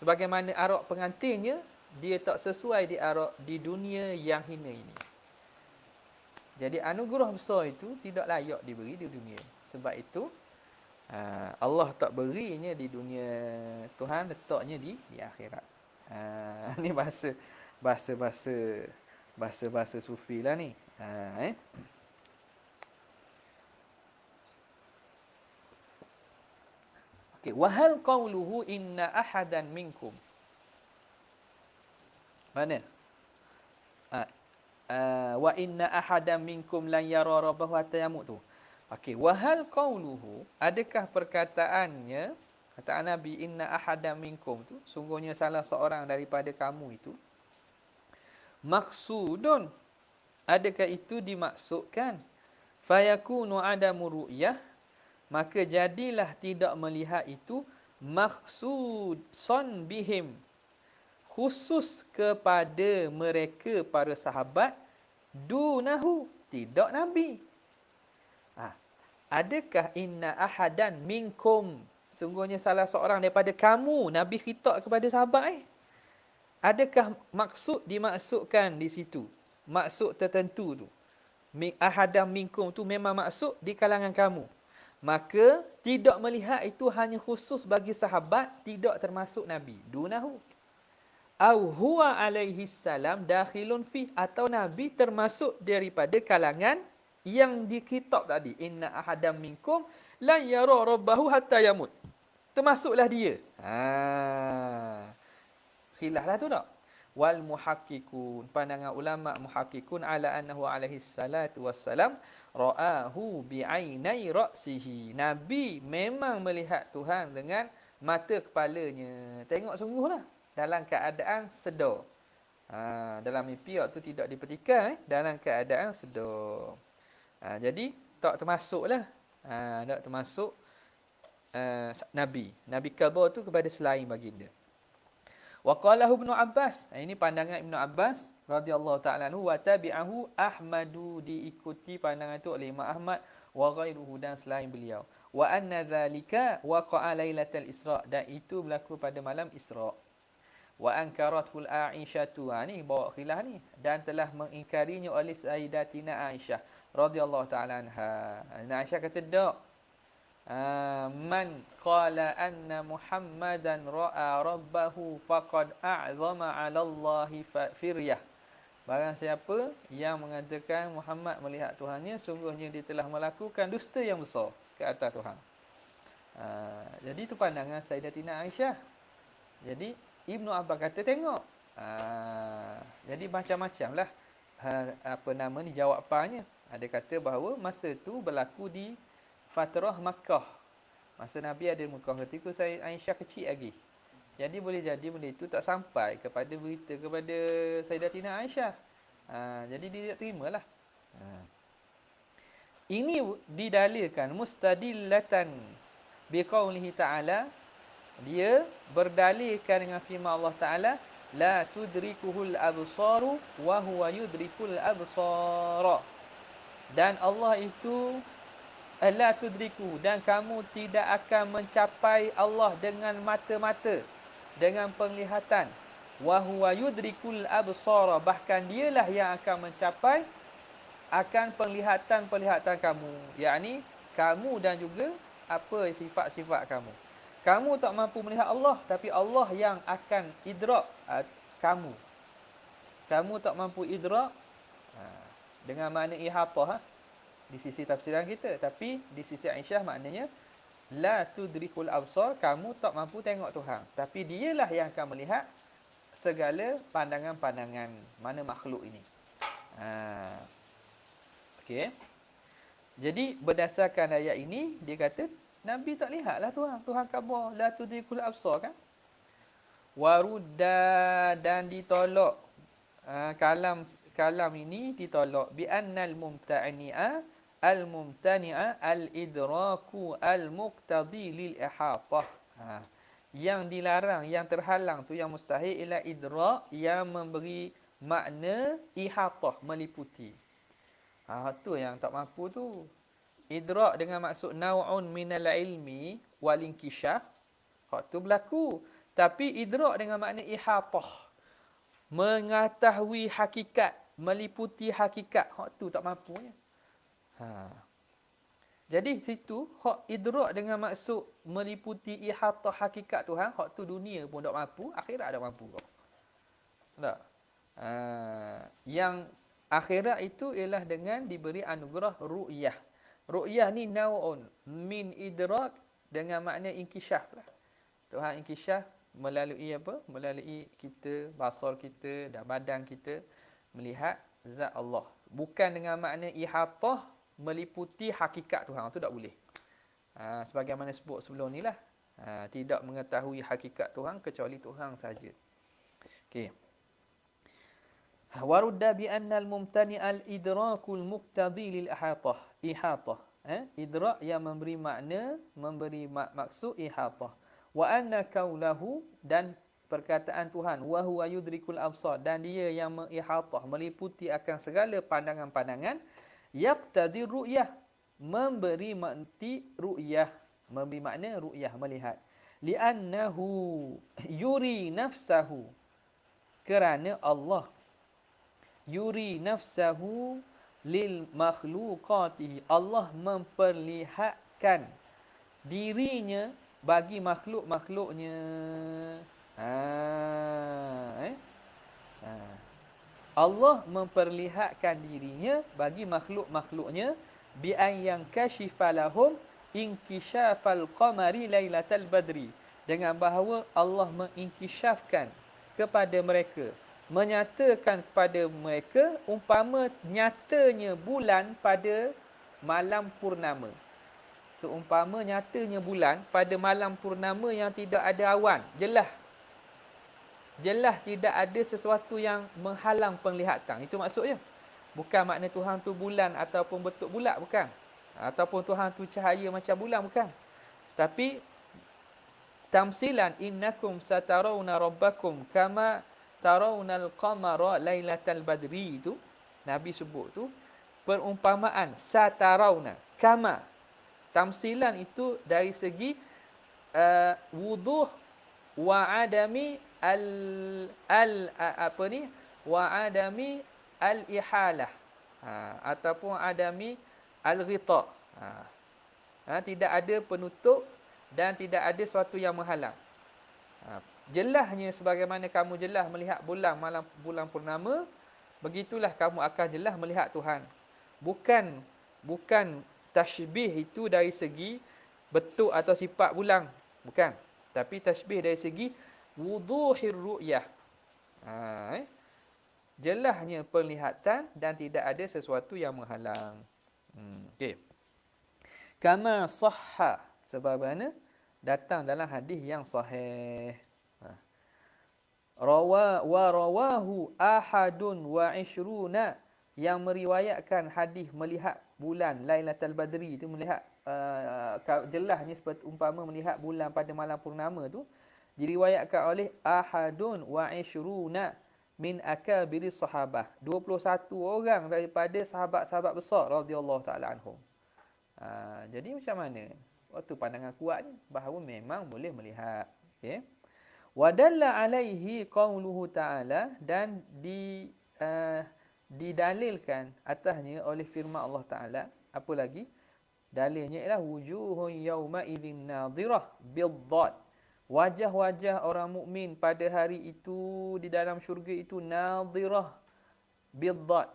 Speaker 1: sebagaimana arak pengantinnya, dia tak sesuai diarak di dunia yang hina ini. Jadi anugerah besar itu tidak layak diberi di dunia. Sebab itu Allah tak berinya di dunia, Tuhan letaknya di akhirat. Ni bahasa sufi lah ni. Okey, wa hal qawluhu inna ahadan minkum. Mana? Wa inna ahadan minkum lan yara rabbahu hatta yamut tu. Okey, wa hal qawluhu, adakah perkataannya, kata Nabi inna ahadan minkum tu, sungguhnya salah seorang daripada kamu itu, maksudun, adakah itu dimaksudkan, fayakunu adamu ru'yah, maka jadilah tidak melihat itu, maksud son bihim, khusus kepada mereka para sahabat, dunahu, tidak Nabi. Adakah inna ahadan minkum, sungguhnya salah seorang daripada kamu, Nabi khitab kepada sahabat adakah maksud dimaksudkan di situ, maksud tertentu tu, ahadan minkum tu memang maksud di kalangan kamu, maka tidak melihat itu hanya khusus bagi sahabat, tidak termasuk Nabi, dunahu. Au huwa alaihi salam dakhilun fi, atau Nabi termasuk daripada kalangan yang dikitab tadi, inna ahadam minkum lan yara rabbahu hatta yamut, termasuklah dia. Khilaf lah tu tak? Wal muhakkikun, pandangan ulama muhakkikun, ala annahu alaihi salatu wassalam ra'ahu bi'ainai ra'sihi, Nabi memang melihat Tuhan dengan mata kepalanya. Tengok sungguhlah, dalam keadaan sedar. Dalam mimpi waktu tidak dipertikam, dalam keadaan sedar. Jadi tak termasuklah, tak termasuk Nabi. Nabi khabar tu kepada selain baginda. Wa qalahu Ibnu Abbas, ini pandangan Ibnu Abbas radhiyallahu ta'ala anhu, wa tabi'ahu Ahmadu, diikuti pandangan itu oleh Imam Ahmad, wa ghairuhu, dan selain beliau. Wa anna dzalika waqa'a lailatal Isra', dan itu berlaku pada malam Isra'. Wa ankaratul Aisyatu, ni bawa khilaf ni, dan telah mengingkarinya oleh Sayyidatina Aisyah radhiyallahu ta'ala anha. Aisyah kata tak, man qala anna Muhammadan ra'a rabbahu faqad a'zama 'ala Allahi firyah, Barang siapa yang mengatakan Muhammad melihat Tuhannya, sungguhnya dia telah melakukan dusta yang besar ke atas Tuhan. Jadi itu pandangan Sayyidatina Aisyah. Jadi Ibnu Abbas kata tengok. Jadi macam-macam lah apa nama ni jawapannya. Ada kata bahawa masa tu berlaku di fatrah Makkah. Masa Nabi ada di Makkah ketika Aisyah kecil lagi. Jadi boleh jadi benda itu tak sampai kepada berita kepada Sayyidatina Aisyah. Jadi dia tak terimalah. Ini didalilkan mustadillatan biqaulihi ta'ala, dia berdalilkan dengan firman Allah Ta'ala, la tudrikuhul absaru wa huwa yudrikul absara. Dan Allah itu la tudriku, dan kamu tidak akan mencapai Allah dengan mata-mata, dengan penglihatan. Wa huwa yudrikul absara, bahkan dialah yang akan mencapai akan penglihatan-penglihatan kamu. Yakni kamu dan juga apa sifat-sifat kamu. Kamu tak mampu melihat Allah, tapi Allah yang akan idrak kamu. Kamu tak mampu idrak dengan makna ihatah di sisi tafsiran kita, tapi di sisi Aisyah maknanya la tudrikul absar, kamu tak mampu tengok Tuhan, tapi dialah yang akan melihat segala pandangan-pandangan mana makhluk ini. Okey. Jadi berdasarkan ayat ini dia kata Nabi tak lihatlah Tuhan. Tuhan khabar la tudrikul absar kan? Warudda, dan ditolak. Kalam ini ditolak bi annal mumtani'a al-idraku al-muqtadi lil ihatah. Yang dilarang, yang terhalang tu, yang mustahil ialah idrak yang memberi makna ihatah, meliputi. Tu yang tak mampu tu. Idrak dengan maksud naw'un minal ilmi wal inkishaf, hak tu berlaku. Tapi idrak dengan makna ihatah, mengetahui hakikat, meliputi hakikat, hak tu tak mampunya. Jadi situ hak idrak dengan maksud meliputi ihatah hakikat Tuhan, hak tu dunia pun tak mampu, akhirat tak mampu kau. Tak? Yang akhirat itu ialah dengan diberi anugerah ru'yah. Ru'yah ni naw'un min idrak dengan makna inkishaf lah. Tuhan inkishaf melalui apa? Melalui kita, basar kita dan badan kita melihat zat Allah. Bukan dengan makna ihatah, meliputi hakikat Tuhan. Itu tak boleh. Sebagaimana sebut sebelum ni lah. Tidak mengetahui hakikat Tuhan kecuali Tuhan saja. Okey. Warudda bi anna al-mumtani al-idrakul muqtadi lil ihatah. Idrak yang memberi makna, memberi maksud ihatah. Wa anna kaulahu, dan perkataan Tuhan wa huwa yudrikul absar, dan dia yang mengihatah, meliputi akan segala pandangan-pandangan, yaqtadi ru'yah, memberi makna ru'yah, memberi makna ru'yah, melihat. Li'annahu yuri nafsahu, kerana Allah yuri nafsahu lil makhluqatihi, Allah memperlihatkan dirinya bagi makhluk-makhluknya. Allah memperlihatkan dirinya bagi makhluk-makhluknya bi an yankashifa lahum inkishafal qamari lailatal badri, dengan bahawa Allah menginkishafkan kepada mereka, menyatakan kepada mereka umpama nyatanya bulan pada malam purnama. Seumpama nyatanya bulan pada malam purnama yang tidak ada awan, jelas tidak ada sesuatu yang menghalang penglihatan. Itu maksudnya. Bukan makna Tuhan tu bulan ataupun bentuk bulat, bukan. Ataupun Tuhan tu cahaya macam bulan, bukan. Tapi tamsilan innakum satarawna rabbakum kama tarawnal qamara lailatal badri, itu Nabi sebut tu perumpamaan satarawna kama. Tamsilan itu dari segi wuduh wa adami wa adami al-ihalah, ataupun adami al-ghita. Tidak ada penutup dan tidak ada sesuatu yang menghalang. Jelasnya sebagaimana kamu jelas melihat bulan malam bulan purnama, begitulah kamu akan jelas melihat Tuhan. Bukan tashbih itu dari segi bentuk atau sifat bulan, bukan. Tapi tashbih dari segi wuduhir ru'yah. Jelasnya penglihatan dan tidak ada sesuatu yang menghalang. Okey. Kama sahha, sebagaimana datang dalam hadis yang sahih. Rawahu ahadun wa ishruna, yang meriwayatkan hadis melihat bulan Lailatul Badri itu, melihat jelasnya seperti umpama melihat bulan pada malam purnama tu, diriwayatkan oleh ahadun wa ishruna min akabiri sahabah, 21 orang daripada sahabat-sahabat besar radhiyallahu taala anhum. Jadi macam mana? Waktu pandangan kuat ni bahawa memang boleh melihat. Okey. Wadalla alaihi qauluhu ta'ala, dan didalilkan atasnya oleh firman Allah Ta'ala. Apa lagi? Dalilnya ialah wujuhun yawma idzin nadhirah bidhat. Wajah-wajah orang mukmin pada hari itu di dalam syurga itu nadhirah bidhat.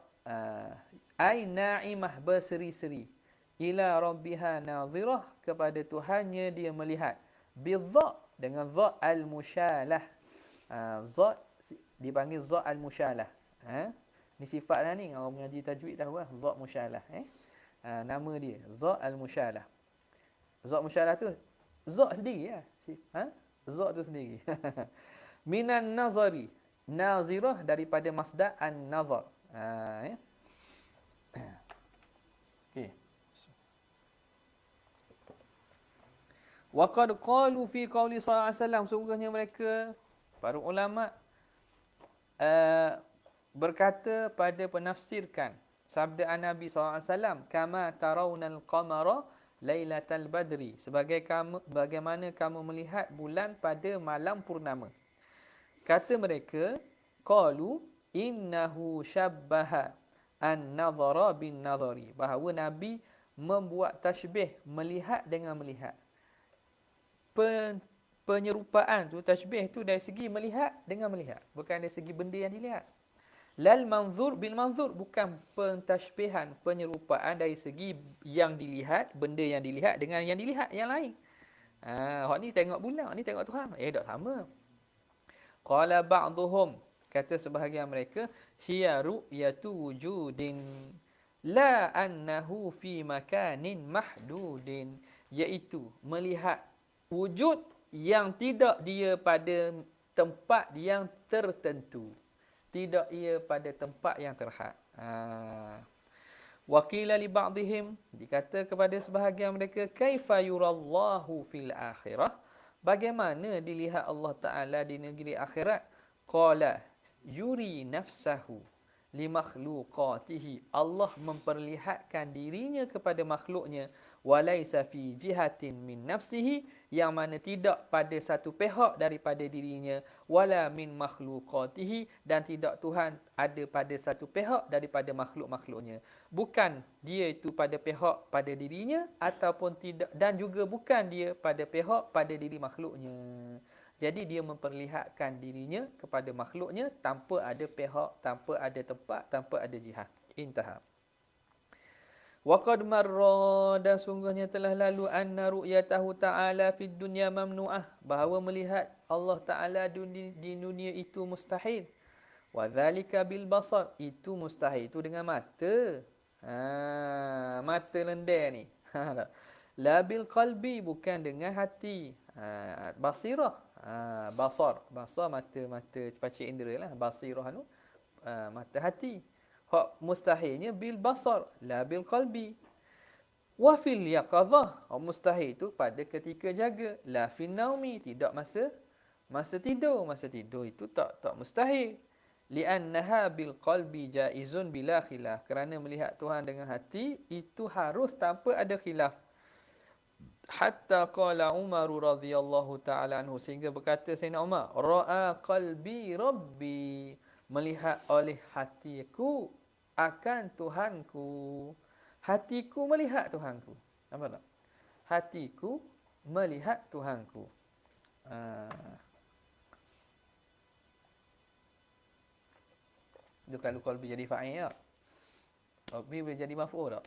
Speaker 1: Ai na'imah, berseri-seri. Ila rabbiha nadhirah, kepada Tuhannya dia melihat. Bidhat, dengan zat al-musyalah. Zat dipanggil zat al-musyalah. Ni sifat dah ni, orang mengaji tajwid tahu lah, zat musyalah. Nama dia zat al-musyalah. Zat musyalah tu zat sendiri lah. Zat tu sendiri. Minan nazari, nazirah daripada masdar an-nazar. Okey. Wa qad qalu fi qauli sallallahu alaihi wasallam, sungguhnya mereka para ulama berkata pada penafsirkan sabda Nabi sallallahu alaihi wasallam, kama tarawnal qamara lailatal badri, bagaimana kamu melihat bulan pada malam purnama. Kata mereka, qalu innahu syabbaha an-nadhara bin nadhari, bahawa Nabi membuat tashbih melihat dengan melihat. Penyerupaan tu, tashbih tu dari segi melihat dengan melihat, bukan dari segi benda yang dilihat. Lal manzur bil manzur, bukan pentashbihan, penyerupaan dari segi yang dilihat, benda yang dilihat dengan yang dilihat yang lain. Hak ni tengok bulan, hak ni tengok Tuhan. Tak sama. Qala ba'dhum, kata sebahagian mereka, hiya ru'yatu wujudin la annahu fi makanin mahdudin, iaitu melihat wujud yang tidak dia pada tempat yang tertentu. Tidak ia pada tempat yang terhad. Wa qila li ba'dihim, dikata kepada sebahagian mereka, kaifa yurallahu fil akhirah, bagaimana dilihat Allah Ta'ala di negeri akhirat? Qala yuri nafsahu li makhluqatihi, Allah memperlihatkan dirinya kepada makhluknya, walaysa fi jihatin min nafsihi, yang mana tidak pada satu pihak daripada dirinya, wala min makhluqatihi, dan tidak Tuhan ada pada satu pihak daripada makhluk-makhluknya. Bukan dia itu pada pihak pada dirinya, ataupun tidak, dan juga bukan dia pada pihak pada diri makhluknya. Jadi dia memperlihatkan dirinya kepada makhluknya tanpa ada pihak, tanpa ada tempat, tanpa ada jihad. Intahab. Wa qad marra, dan sungguhnya telah lalu, anna ru'yatahu ta'ala fid dunya mamnu'ah, bahawa melihat Allah Ta'ala di dunia itu mustahil. Wa dzalika bil basar, itu mustahil itu dengan mata. Mata lendar ni. La bil qalbi, bukan dengan hati. Basirah, basar mata pacik indera lah. Basirah tu mata hati. Hak mustahilnya bil basar, la bil qalbi. Wa fil yaqadhah, mustahil itu pada ketika jaga, la fil naumi, tidak masa tidur. Masa tidur itu tak mustahil. Li'annaha bil qalbi jaizun bila khilaf, kerana melihat Tuhan dengan hati itu harus tanpa ada khilaf. Hatta qala Umar radhiyallahu ta'ala anhu, sehingga berkata Sayyidina Umar, ra'a qalbi rabbi, melihat oleh hatiku akan Tuhanku. Hatiku melihat Tuhanku. Nampak tak? Hatiku melihat Tuhanku. Itu kalau qalbi jadi fa'il tak? Rabbi boleh jadi maf'ul tak?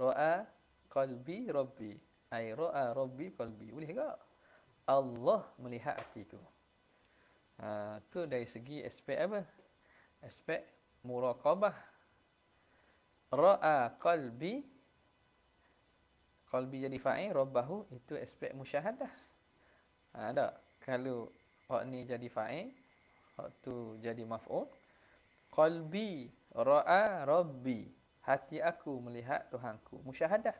Speaker 1: Ra'a qalbi rabbi. Ai ra'a rabbi qalbi. Boleh ke? Allah melihat hatiku. Tu dari segi aspek apa? Aspek muraqabah. Ra'a qalbi, qalbi jadi fa'il, rabbahu, itu aspek musyahadah. Tak? Kalau hak ni jadi fa'il, hak tu jadi maf'ul. Qalbi ra'a rabbi. Hati aku melihat Tuhanku. Musyahadah.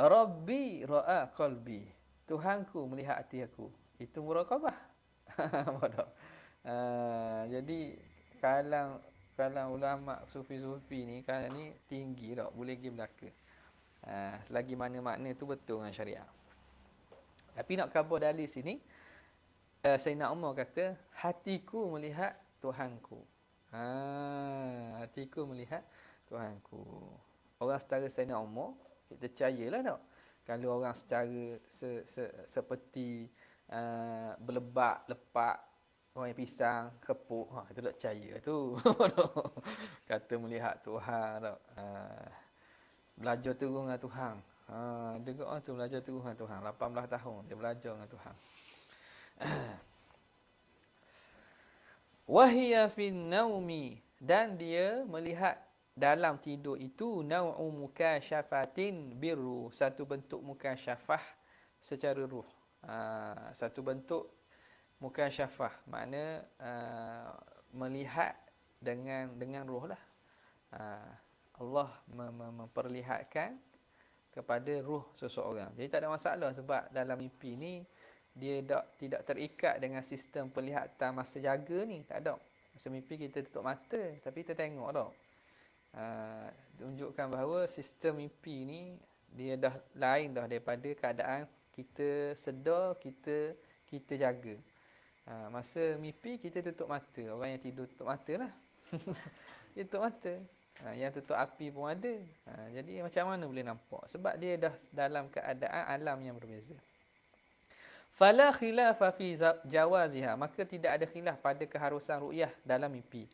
Speaker 1: Rabbi ra'a qalbi. Tuhanku melihat hati aku. Itu muraqabah. Bodoh. Jadi kalang ulama sufi-sufi ni kalang ni tinggi tak, boleh pergi belaka. Selagi mana makna tu betul dengan syariat. Tapi nak khabar dalil sini, Sayyidina Umar kata, hatiku melihat Tuhanku. Hatiku melihat Tuhanku. Orang setara Sayyidina Umar, kita percayalah tak? Kalau orang secara seperti berlebak, lepak, orang yang pisang, kepuk, itu tak percaya tu. Kata melihat Tuhan tak? Belajar terus dengan Tuhan. Dengar orang tu belajar terus dengan Tuhan. 18 tahun dia belajar dengan Tuhan. Wahiya fin naumi, dan dia melihat dalam tidur itu nau'u mukasyafatin birru, satu bentuk mukasyafah secara ruh. Satu bentuk mukasyafah, makna melihat dengan ruh lah. Allah memperlihatkan kepada ruh seseorang. Jadi tak ada masalah sebab dalam mimpi ni dia tidak terikat dengan sistem penglihatan masa jaga ni. Tak ada. Masa mimpi kita tutup mata tapi kita tengok tak. Tunjukkan bahawa sistem mimpi ni dia dah lain dah daripada keadaan kita sedar, kita jaga. Masa mimpi kita tutup mata. Orang yang tidur tutup mata lah. Dia tutup mata. Yang tutup api pun ada. Jadi macam mana boleh nampak? Sebab dia dah dalam keadaan alam yang berbeza. Fala khilafa fi jawaziha, maka tidak ada khilaf pada keharusan ru'yah dalam mimpi.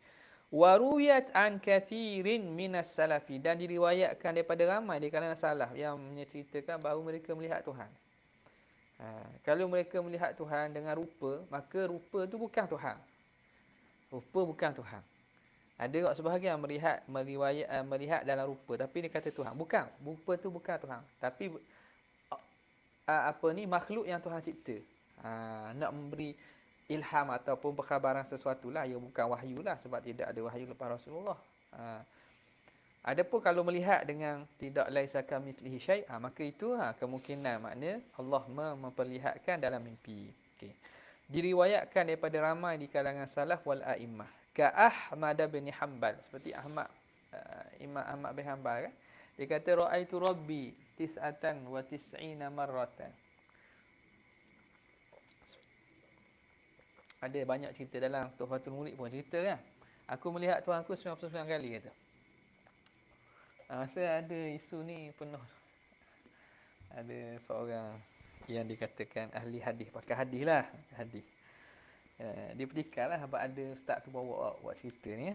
Speaker 1: Wa ru'yat an kathirin minas salafi, dan diriwayatkan daripada ramai di kalangan salaf yang menceritakan bahawa mereka melihat Tuhan. Kalau mereka melihat Tuhan dengan rupa, maka rupa tu bukan Tuhan. Rupa bukan Tuhan. Ada orang sebahagian melihat dalam rupa tapi dia kata Tuhan. Bukan, rupa tu bukan Tuhan. Tapi makhluk yang Tuhan cipta. Nak memberi ilham ataupun perkhabaran sesuatu lah. Ia bukan wahyu lah sebab tidak ada wahyu lepas Rasulullah. Adapun kalau melihat dengan tidak laisa kamitslihi syai', maka itu kemungkinan makna Allah memperlihatkan dalam mimpi. Okey. Diriwayatkan daripada ramai di kalangan salaf wal a'immah. Ka Ahmad bin Hanbal, seperti Imam Ahmad bin Hanbal kan. Dia kata ra'aitu rabbi 99 marratan. Ada banyak cerita dalam Tuhfatul Murid pun cerita kan. Aku melihat Tuhanku 99 kali kata. Masa ada isu ni penuh. Ada seorang yang dikatakan ahli hadis, pakar hadis lah, hadis. Dia petikai lah sebab ada ustaz tu bawa buat cerita ni.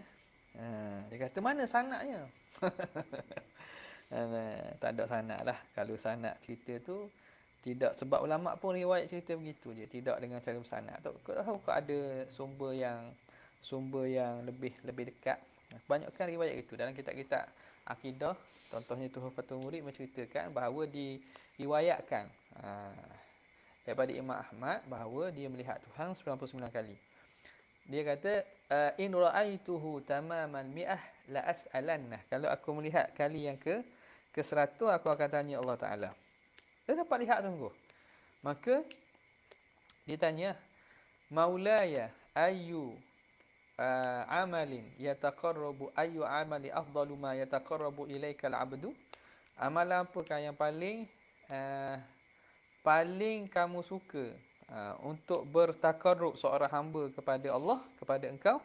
Speaker 1: Dia kata mana sanadnya? Tak ada sanad lah. Kalau sanad cerita tu tidak, sebab ulama pun riwayat cerita begitu je, tidak dengan cara bersanad. Kau ada sumber yang lebih dekat. Kebanyakan riwayat itu dalam kitab-kitab akidah, contohnya Tuhfatul Murid menceritakan bahawa diriwayatkan daripada Imam Ahmad bahawa dia melihat Tuhan 99 kali. Dia kata in ra'aituhu tamaman mi'ah la as'alanna. Kalau aku melihat kali yang ke 100 aku akan tanya Allah Taala. Dia dapat lihat sungguh. Maka dia tanya, Maulaya ayu amalin yataqarrabu ayu amali afdalu ma yataqarrabu ilaika al-'abdu. Amalan apakah yang paling kamu suka untuk bertakarrub seorang hamba kepada Allah, kepada engkau?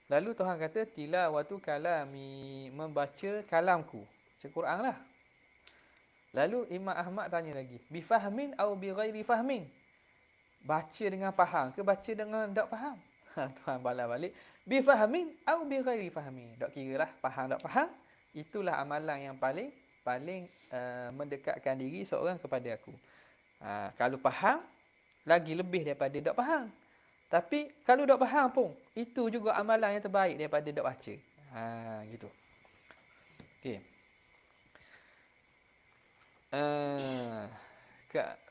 Speaker 1: Lalu Tuhan kata tilawatu kalami, membaca kalamku, baca Quran lah. Lalu Imam Ahmad tanya lagi, bifahmin atau bighairi fahmin? Baca dengan faham ke baca dengan tak faham? Tuhan balas balik bifahmin au bighairi fahmin. Dok kiralah faham tak faham, itulah amalan yang paling mendekatkan diri seorang kepada aku. Kalau faham lagi lebih daripada dok faham. Tapi kalau dok faham pun itu juga amalan yang terbaik daripada dok baca. Gitu. Okey.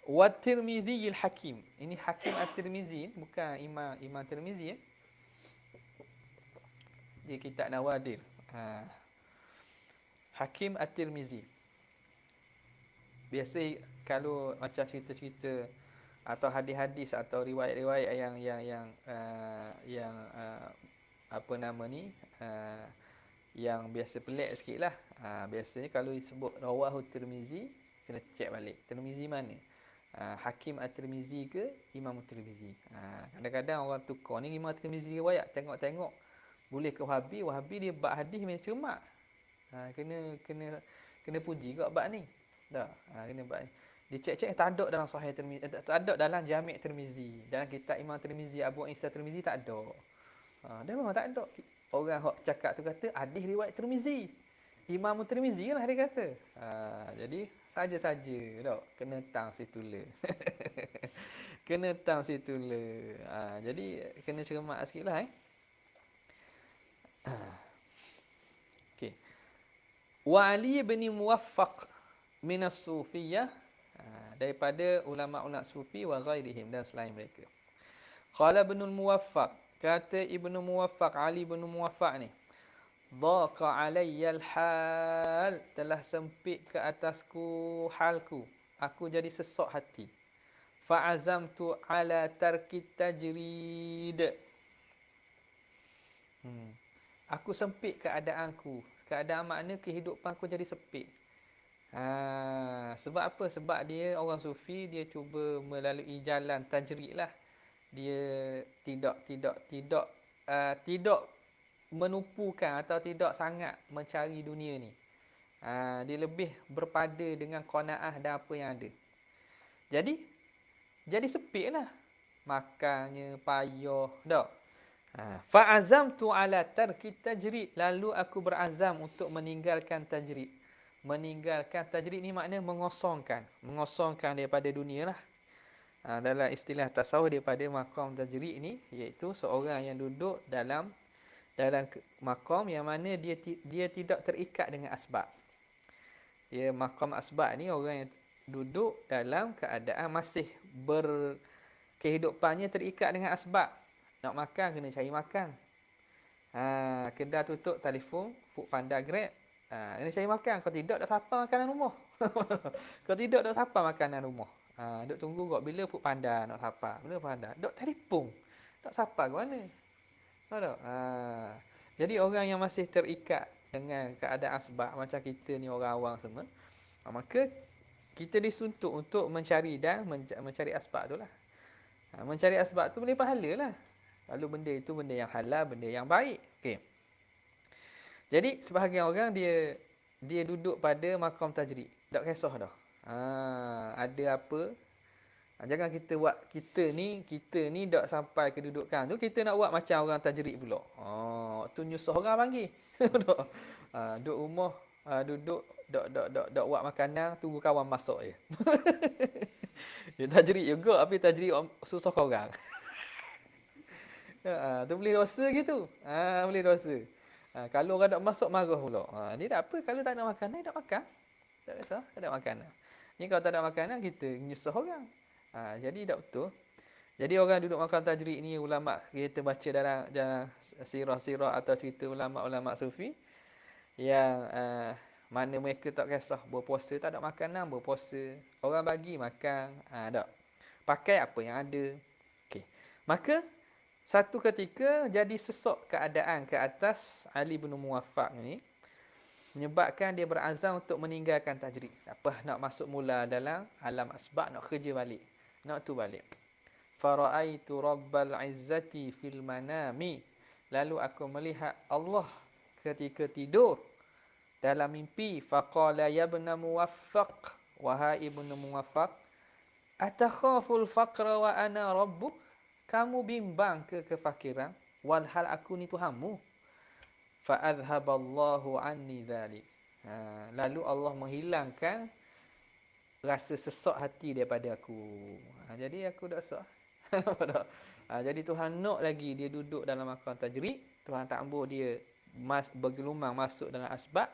Speaker 1: Wa Tirmizi al-Hakim. Ini Hakim at-Tirmizi, bukan Imam Tirmizi. Dia kitab Nawadir. Hakim at-Tirmizi. Biasa kalau macam cerita-cerita atau hadis-hadis atau riwayat-riwayat yang apa nama ni, yang biasa pelik sikitlah. Biasanya kalau disebut rawahu Tirmizi, kena check balik. Tirmizi mana? Hakim at-Tirmizi ke Imam Tirmizi? Kadang-kadang orang tukar ni Imam Tirmizi riwayat, tengok-tengok boleh ke Wahabi dia bab hadis macam cermat. Kena puji kat bab ni. Dah, kena bab ni. Dicek-cek tak ada dalam Sahih Tirmizi, tak ada dalam Jami' Tirmizi. Dalam kitab Imam Tirmizi, Abu Isa Tirmizi tak ada. Dia memang tak ada. Orang hok cakap tu kata hadis riwayat Tirmizi. Imam Tirmizi lah dia kata. Jadi saja-saja dak kena tang situla. Kena tang situla. Jadi kena cermat sikitlah Okey. Wa Ali bin Muwaffaq min as-Sufiyah, daripada ulama-ulama sufi wa ghairihim, dan selain mereka. Qala Ibnu Muwaffaq, kata Ibnu Muwaffaq, Ali bin Muwaffaq ni, dhaqa alayya al-hal, telah sempit ke atasku halku, aku jadi sesak hati. Fa'azamtu ala tarki tajrid. Aku sempit keadaanku. Keadaan makna kehidupanku jadi sempit. Sebab apa? Sebab dia orang sufi, dia cuba melalui jalan tajrid lah. Dia tidak menupukan atau tidak sangat mencari dunia ni. Dia lebih berpada dengan qanaah dan apa yang ada. Jadi sempit lah. Makannya payah. Tak? Fa'azamtu ala tarki tajrid. Lalu aku berazam untuk meninggalkan tajrid. Meninggalkan tajrid ni makna mengosongkan. Mengosongkan daripada dunia lah. Dalam istilah tasawuf, daripada maqam tajrid ni, iaitu seorang yang duduk dalam maqam yang mana dia tidak terikat dengan asbab. Dia maqam asbab ni orang yang duduk dalam keadaan masih kehidupannya terikat dengan asbab. Nak makan kena cari makan. Kedai tutup, telefon, Foodpanda, Grab. Kena cari makan. Kalau tidak, dah sapa makanan rumah. Kalau tidak, dah sapa makanan rumah. Duk tunggu kok bila Foodpanda nak sapa. Bila Foodpanda? Duk telefon. Tak sapa ke mana? Tahu tak? Jadi orang yang masih terikat dengan keadaan asbab macam kita ni, orang awam semua, maka kita disuntut untuk mencari asbab tu lah. Mencari asbab tu boleh pahala lah. Lalu benda itu benda yang halal, benda yang baik. Okey. Jadi sebahagian orang dia duduk pada maqam tajrid. Tak kisah dah. Ada apa? Jangan kita buat kita ni dak sampai kedudukan tu kita nak buat macam orang tajrid pula. Tu nyusah orang panggil. Duduk rumah, duduk dok buat makanan, tunggu kawan masuk je. Dia tajrid juga, tapi tajrid susah orang. Tu boleh dosa gitu. Boleh dosa. Kalau orang tak masuk marah pula. Dia tak apa, kalau tak nak makan, dia tak makan. Tak kisah, tak ada makanan. Ni kalau tak ada makanan, kita nyusah orang. Jadi tak betul. Jadi orang duduk makan tajrid ni, ulama kita baca dalam sirah-sirah atau cerita ulama-ulama sufi yang mana mereka tak kisah berpuasa, tak ada makanan, berpuasa. Orang bagi makan, tak. Pakai apa yang ada. Okey. Maka satu ketika jadi sesak keadaan ke atas Ali bin Muwaffaq ni, menyebabkan dia berazam untuk meninggalkan tajrid. Apa nak masuk mula dalam alam asbab, nak kerja balik. Nak tu balik. Fara'aitu rabbal izzati fil manami. Lalu aku melihat Allah ketika tidur dalam mimpi. Faqala ya ibn Muwaffaq, wahai ibn Muwaffaq, atakhaful faqra wa ana rabbuk. Kamu bimbang ke kefakiran walhal aku ni Tuhanmu. Fa adhaballahu anni dzalik. Lalu Allah menghilangkan rasa sesak hati daripada aku. Jadi aku dah sesak. Nampak tak? Jadi Tuhan nak lagi dia duduk dalam maqam tajrid. Tuhan tak ambuh dia bergelumang masuk dalam asbab.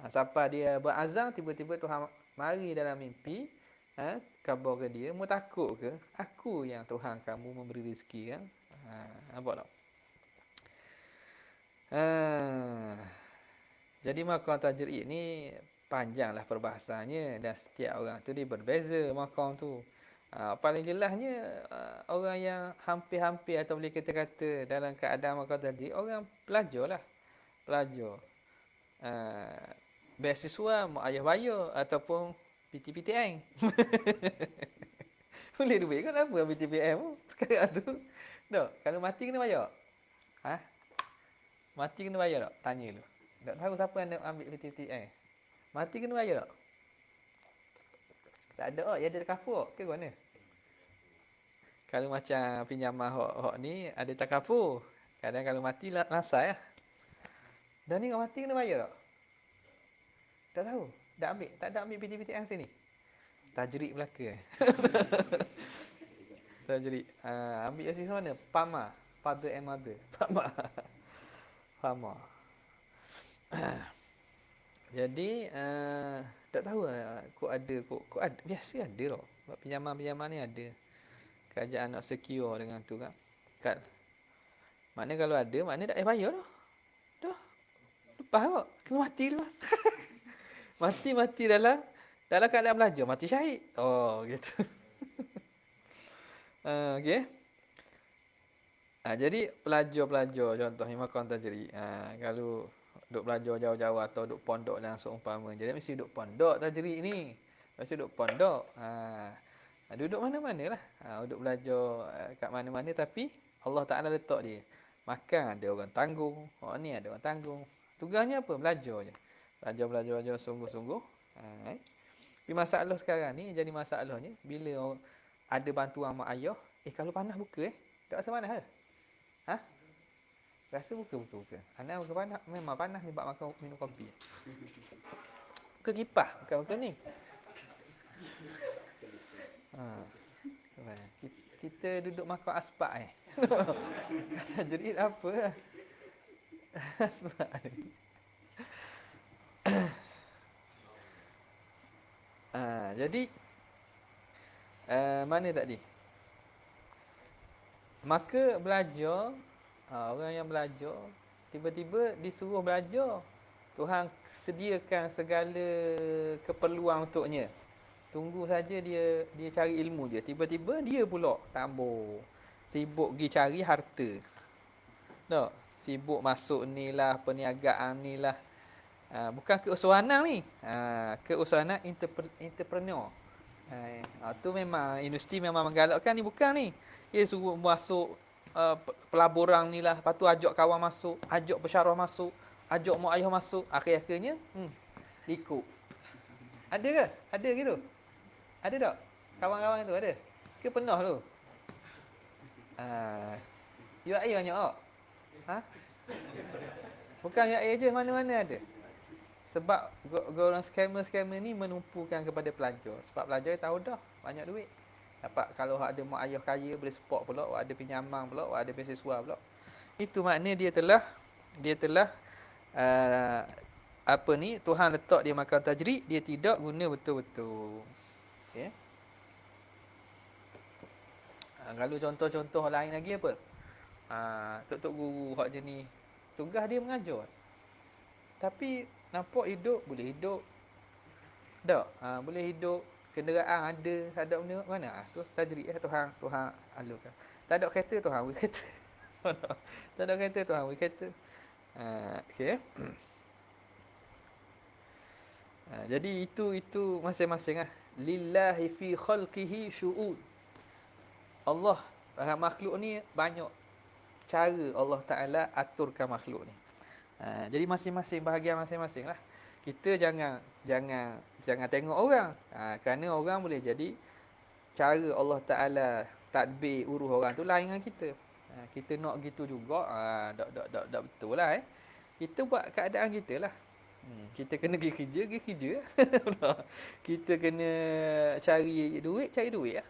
Speaker 1: Sampai dia berazam, tiba-tiba Tuhan mari dalam mimpi. Khabar ke dia, mu takut ke? Aku yang Tuhan kamu memberi rezeki kan? Nampak tak? Jadi maqam tajrid ni panjanglah perbahasannya dan setiap orang tu dia berbeza maqam tu. Paling jelasnya orang yang hampir-hampir atau boleh kata-kata dalam keadaan maqam tajrid, orang pelajar lah. Pelajar. Beasiswa mak ayah bayar ataupun PTPTN. Boleh duit kan apa PTPTN tu sekarang tu. Tak, kalau mati kena bayar. Mati kena bayar tak? Tanya lu. Tak tahu siapa yang nak ambil PTPTN. Mati kena bayar tak? Tak ada ya ada takafur ke mana? Kalau macam pinjaman hok ni ada takafur. Kadang kalau mati nasai lah. Dan ni kalau mati kena bayar tak? Tak tahu. Tak ada ambil PTPTN sini. Tajrid Melaka. Tajrid. Ambil asal mana? PAMA. Father and Mother. PAMA. PAMA. Jadi tak tahu kok ada. Biasa ada tau. Pinjaman-pinjaman ni ada. Kerajaan nak secure dengan tu kan. Maknanya kalau ada, maknanya tak payah bayar dah. Dah. Lepas kok. Kena mati dulu. Mati dalam keadaan belajar. Mati syahid. Oh, gitu. Okey. Jadi pelajar-pelajar contohnya maqam tajrid. Kalau duk belajar jauh-jauh atau duk pondok dan seumpama. Jadi mesti duk pondok tajrid ni. Mesti duk pondok. Duduk mana-mana lah. Duduk belajar kat mana-mana tapi Allah Ta'ala letak dia. Makan ada orang tanggung. Ni ada orang tanggung. Tugasnya apa? Belajar je. Belajar sungguh-sungguh. Tapi masalah sekarang ni jadi masalahnya bila ada bantuan mak ayah, kalau panas buka tak rasa panas ke? Rasa buka. Anak buka panas, memang panas ni bab makan minum kopi. Buka kipas, bukan ni. Kita duduk makan asbak Jadi apa? Asbak. Jadi mana tadi? Maka belajar, orang yang belajar tiba-tiba disuruh belajar. Tuhan sediakan segala keperluan untuknya. Tunggu saja dia cari ilmu dia. Tiba-tiba dia pula tambah sibuk pergi cari harta. Tak? Sibuk masuk ni lah, perniagaan ni lah. Bukan keusahawanan ni. Keusahawanan entrepreneur. Tu memang universiti memang menggalakkan ni, bukan ni. Dia suruh masuk pelaburan ni lah. Lepas tu ajak kawan masuk, ajak pensyarah masuk, ajak mak ayah masuk. Akhir-akhirnya ikut. Ada ke? Ada gitu? Ada tak? Kawan-kawan tu ada? Ke penuh tu? You air banyak tak? Bukan you air je, mana-mana ada. Sebab golongan scammer ni menumpukan kepada pelajar. Sebab pelajar tahu dah banyak duit. Dapat kalau ada mak ayah kaya boleh support pula, ada pinjaman pula, ada beasiswa pula. Itu maknanya dia telah Tuhan letak dia makan tajrid, dia tidak guna betul-betul. Okey. Kalau contoh-contoh lain lagi apa? Tok guru hak jenis tugas dia mengajar. Tapi nampak hidup boleh hidup. Tak? Boleh hidup, kenderaan ada benda mana? Tu tajrid Tuhan alurkan. Tak ada kereta Tuhan beri kereta. Tak ada kereta Tuhan beri kereta. Okey. Jadi itu masing-masing lah. Lillahi fi khalqihi syu'ud. Allah dalam makhluk ni banyak cara Allah Ta'ala aturkan makhluk ni. Jadi masing-masing bahagian masing-masing lah. Kita jangan tengok orang. Kerana orang boleh jadi cara Allah Ta'ala tadbir urus orang tu lain dengan kita. Kita nak gitu juga, tak betul lah Kita buat keadaan kita lah. Kita kena pergi kerja. Kita kena cari duit lah.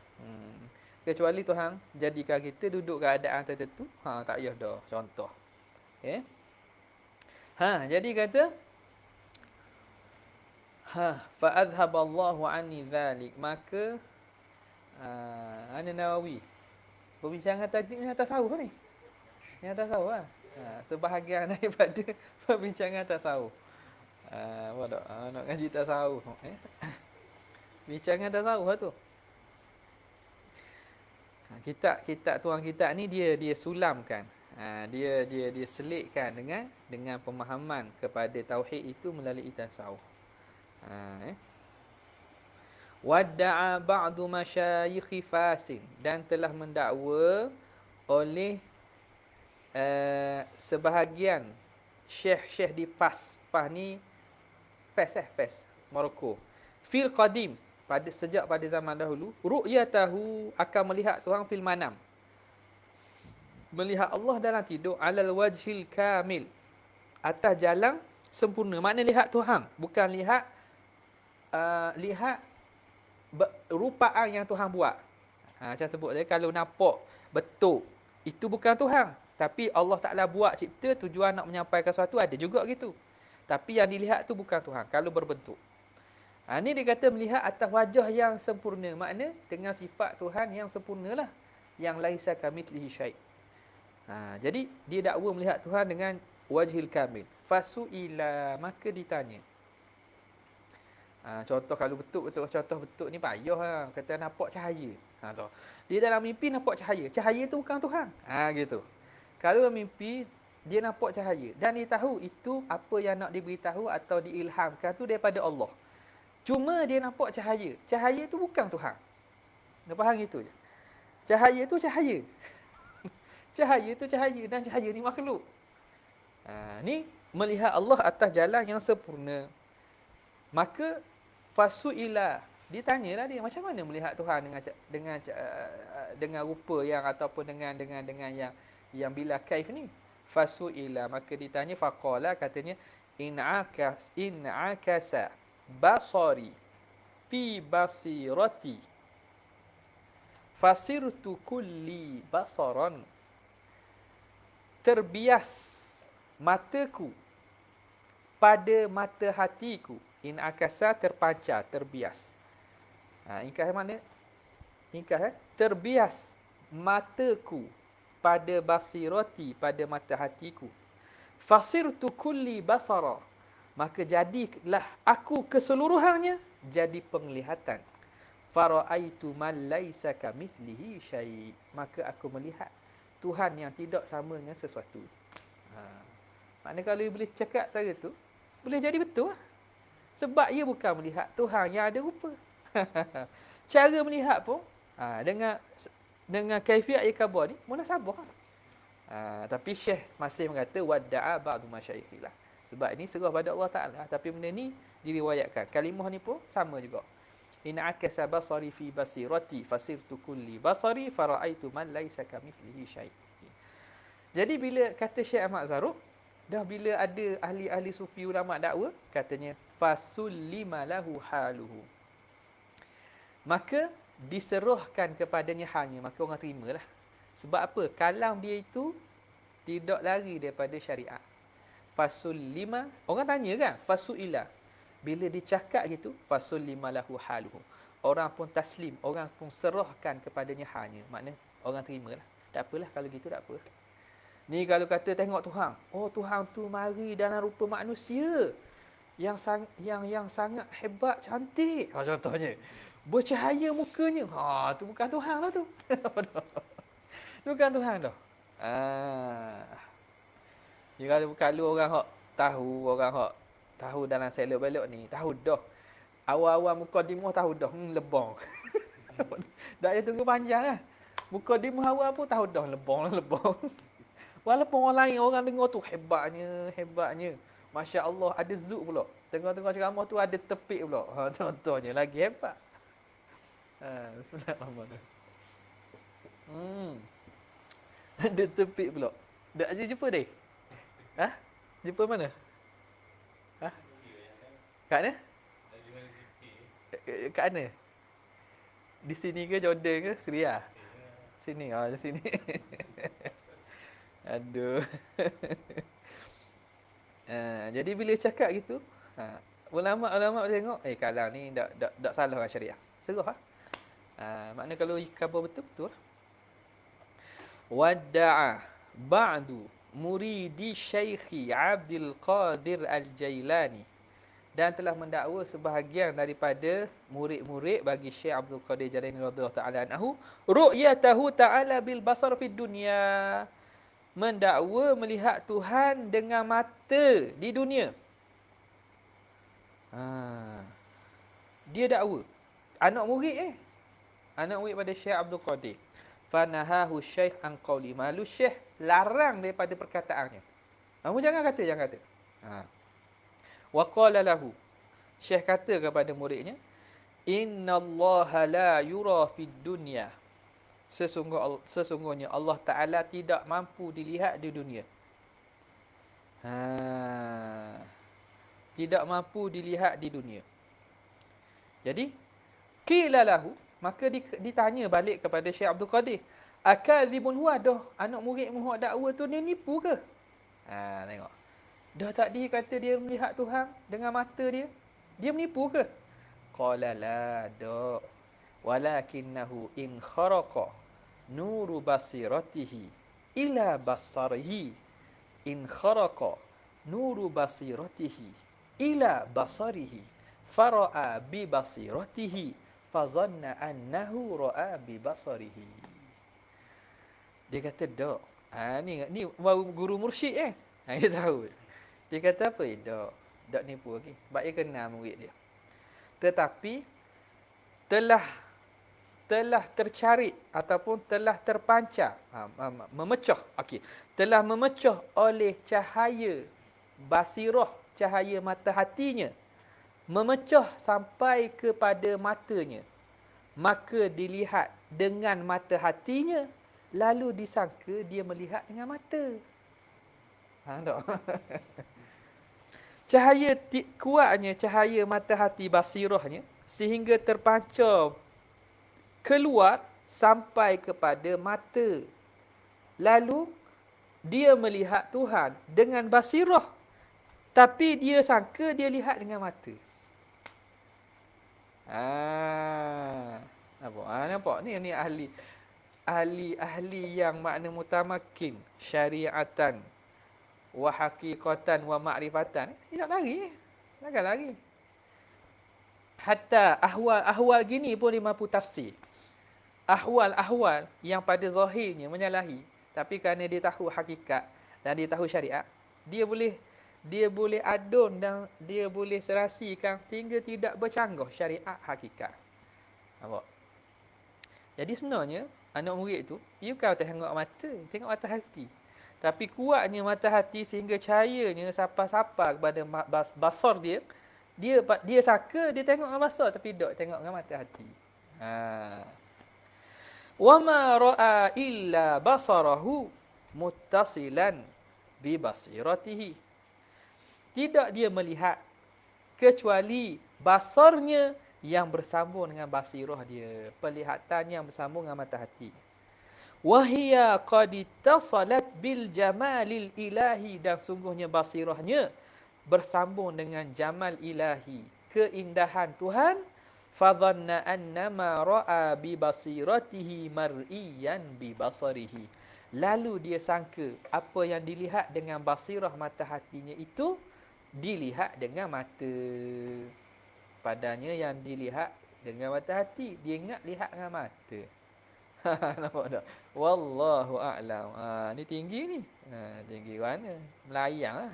Speaker 1: Kecuali Tuhan jadikan kita duduk keadaan tertentu, tak payah dah. Contoh. Okay. Jadi kata, fa adhaballahu anni dhalik. Maka Ana Nawawi perbincangan tadi ni tasawuf ni. Yang tasawuf lah. Sebahagian daripada perbincangan tasawuf. Apa tak? Nak ngaji tasawuf. Bincangan tasawuf lah tu. Kitab tuan kitab ni dia sulamkan. Dia selitkan dengan pemahaman kepada tauhid itu melalui tasawuf. Wadda'a ba'du masyayikhi Fasin, dan telah mendakwa oleh sebahagian syekh-syekh di Fas. Fas ni Fas, Morocco. Fil qadim, sejak pada zaman dahulu, ru'yatahu, akan melihat Tuhan fil manam. Melihat Allah dalam tidur, alal wajhil kamil, atas jalan sempurna. Makna lihat Tuhan, bukan lihat rupaan yang Tuhan buat. Macam sebut dia, kalau nampak betul, itu bukan Tuhan. Tapi Allah Ta'ala buat cipta, tujuan nak menyampaikan sesuatu, ada juga gitu. Tapi yang dilihat tu bukan Tuhan, kalau berbentuk. Ni dia kata melihat atas wajah yang sempurna. Makna dengan sifat Tuhan yang sempurna lah. Yang laisa kamitslihi syai'. Jadi dia dakwa melihat Tuhan dengan wajhil kamil. Fasu'ila, maka ditanya. Contoh kalau contoh betul ni payah lah. Kata nampak cahaya. Dia dalam mimpi nampak cahaya. Cahaya tu bukan Tuhan. Gitu. Kalau mimpi dia nampak cahaya dan dia tahu itu apa yang nak diberitahu atau diilhamkan tu daripada Allah. Cuma dia nampak cahaya. Cahaya tu bukan Tuhan. Dia faham gitu je. Cahaya tu cahaya. Cahaya tu cahaya dan cahaya ni makhluk. Ni melihat Allah atas jalan yang sempurna. Maka fasu'ila, ditanyalah dia macam mana melihat Tuhan dengan rupa yang ataupun dengan yang bila kaif ni. Fasu'ila, maka ditanya, faqala, katanya, in akasa basari fi basirati fasirtu kulli basaran. Terbias mataku pada mata hatiku. In akasa, terpancar, terbias. Ingkah mana? Ingkah terbias mataku pada basirati, pada mata hatiku. Fasirtu kulli basara, maka jadilah aku keseluruhannya jadi penglihatan. Fara'aitu man laisa kamitslihi syai', maka aku melihat Tuhan yang tidak sama dengan sesuatu. Maknanya kalau boleh cakap cara tu, boleh jadi betul lah. Sebab ia bukan melihat Tuhan yang ada rupa. Cara melihat pun dengan kaifiat ikabah ni munasabah. Tapi Syekh masih mengata wadda'a ba'du masyayikh lah. Sebab ini serah pada Allah Ta'ala. Tapi benda ni diriwayatkan. Kalimah ni pun sama juga. In akasa basari fi basirati fasirtu kulli basari fara'aitu man laisa kamitslihi syai'. Jadi bila kata Syekh Ahmad Zarruq, dah bila ada ahli-ahli sufi ulama dakwa, katanya fasullima lahu haluhu, maka diserahkan kepadanya halnya, maka orang terimalah. Sebab apa? Kalam dia itu tidak lari daripada syariat. Fasullima, orang tanya kan, fasuila. Bila dicakap gitu, fasullima lahu haluhu, orang pun taslim, orang pun serahkan kepadanya halnya. Maknanya orang terimalah. Tak apalah kalau gitu, tak apa. Ni kalau kata tengok Tuhan, oh Tuhan tu mari dalam rupa manusia yang sangat hebat, cantik. Contohnya, bercahaya mukanya. Tu bukan Tuhan lah tu. Bukan Tuhan dah. Ni kalau orang hak tahu dalam selok-belok ni, tahu dah. Awal-awal mukadimah tahu dah, lebong. Tak payah tunggu panjang lah. Mukadimah awal pun tahu dah, lebong. Walaupun orang lain, orang dengar tu hebatnya. Masya Allah, ada zuk pula. Tengah-tengah ceramah tu ada tepik pula. Contohnya, lagi hebat. Bismillahirrahmanirrahim. Dia tepik pula. Dak aja jumpa dia? Ha? Jumpa mana? Ha? Kat mana? Kat mana? Di sini ke Jordan ke Syria? Sini. Oh, di sini. Aduh. Jadi bila cakap gitu, ulama-ulama tengok, kalam ni tak salah dengan syariah. Serah ah. Makna kalau khabar betul lah. Wadda'a ba'du muridi Syekhi Abdul Qadir Al-Jailani, dan telah mendakwa sebahagian daripada murid-murid bagi Syekh Abdul Qadir Jailani radhiyallahu ta'ala anhu, ru'yatahu ta'ala bil basar fid dunya, mendakwa melihat Tuhan dengan mata di dunia. Dia dakwa. Anak murid pada Syekh Abdul Qadir. Fanahahu Syekh an qawli, malu Syekh larang daripada perkataannya. Kamu jangan kata. Wa qala lahu, Syekh kata kepada muridnya, innallaha la yura fid dunya, sesungguhnya Allah Ta'ala tidak mampu dilihat di dunia. Tidak mampu dilihat di dunia. Jadi qila lahu, maka ditanya balik kepada Syekh Abdul Qadir, akadzibun huwa, dah anak murid muhak dakwa tu dia nipu ke? Tengok. Dah tadi kata dia melihat Tuhan dengan mata dia. Dia menipu ke? Qala la, dak. Walakinnahu in kharaqa nuru basiratihi ila basarihi. In kharaqa nuru basiratihi ila basarihi fara'a bi basiratihi fazanna annahu ra'a bi basarihi. Dia kata dak. Ni guru mursyid dia tahu. Dia kata apa? Dak nipu lagi. Sebab dia kenal murid dia. Tetapi telah tercarit ataupun telah terpancar, memecah. Telah memecah oleh cahaya basirah, cahaya mata hatinya, memecah sampai kepada matanya. Maka dilihat dengan mata hatinya, lalu disangka dia melihat dengan mata. Tak? Kuatnya cahaya mata hati basirahnya sehingga terpancar keluar sampai kepada mata. Lalu dia melihat Tuhan dengan basirah, tapi dia sangka dia lihat dengan mata. Nampak? Ni ahli yang makna mutamakin syariatan wa haqiqatan wa ma'rifatan. Dia tak lari. Takkan lari. Hatta ahwal gini pun dia mampu tafsir. Ahwal yang pada zahirnya menyalahi, tapi kerana dia tahu hakikat dan dia tahu syariat, dia boleh adun dan dia boleh serasikan sehingga tidak bercanggah syariat hakikat. Nampak? Jadi sebenarnya anak murid tu, dia bukan tengok mata, tengok mata hati. Tapi kuatnya mata hati sehingga cahayanya sapa-sapa kepada basar dia. Dia sangka dia tengok dengan basar, tapi tak, tengok dengan mata hati. Wa ma ra'a illa basarahu muttasilan bi basiratihi. Tidak dia melihat kecuali basarnya yang bersambung dengan basirah dia, penglihatan yang bersambung dengan mata hati. Wahia qad ittasalat bil jamalil ilahi, dan sungguhnya basirahnya bersambung dengan jamal ilahi, keindahan Tuhan. Fadhanna annama ra'a bi basiratihi mar'iyan bi basarihi. Lalu dia sangka apa yang dilihat dengan basirah mata hatinya itu dilihat dengan mata. Padanya yang dilihat dengan mata hati, dia ingat lihat dengan mata. Nampak tak? Wallahu a'lam. Ni tinggi ni. Tinggi mana? Melayang lah.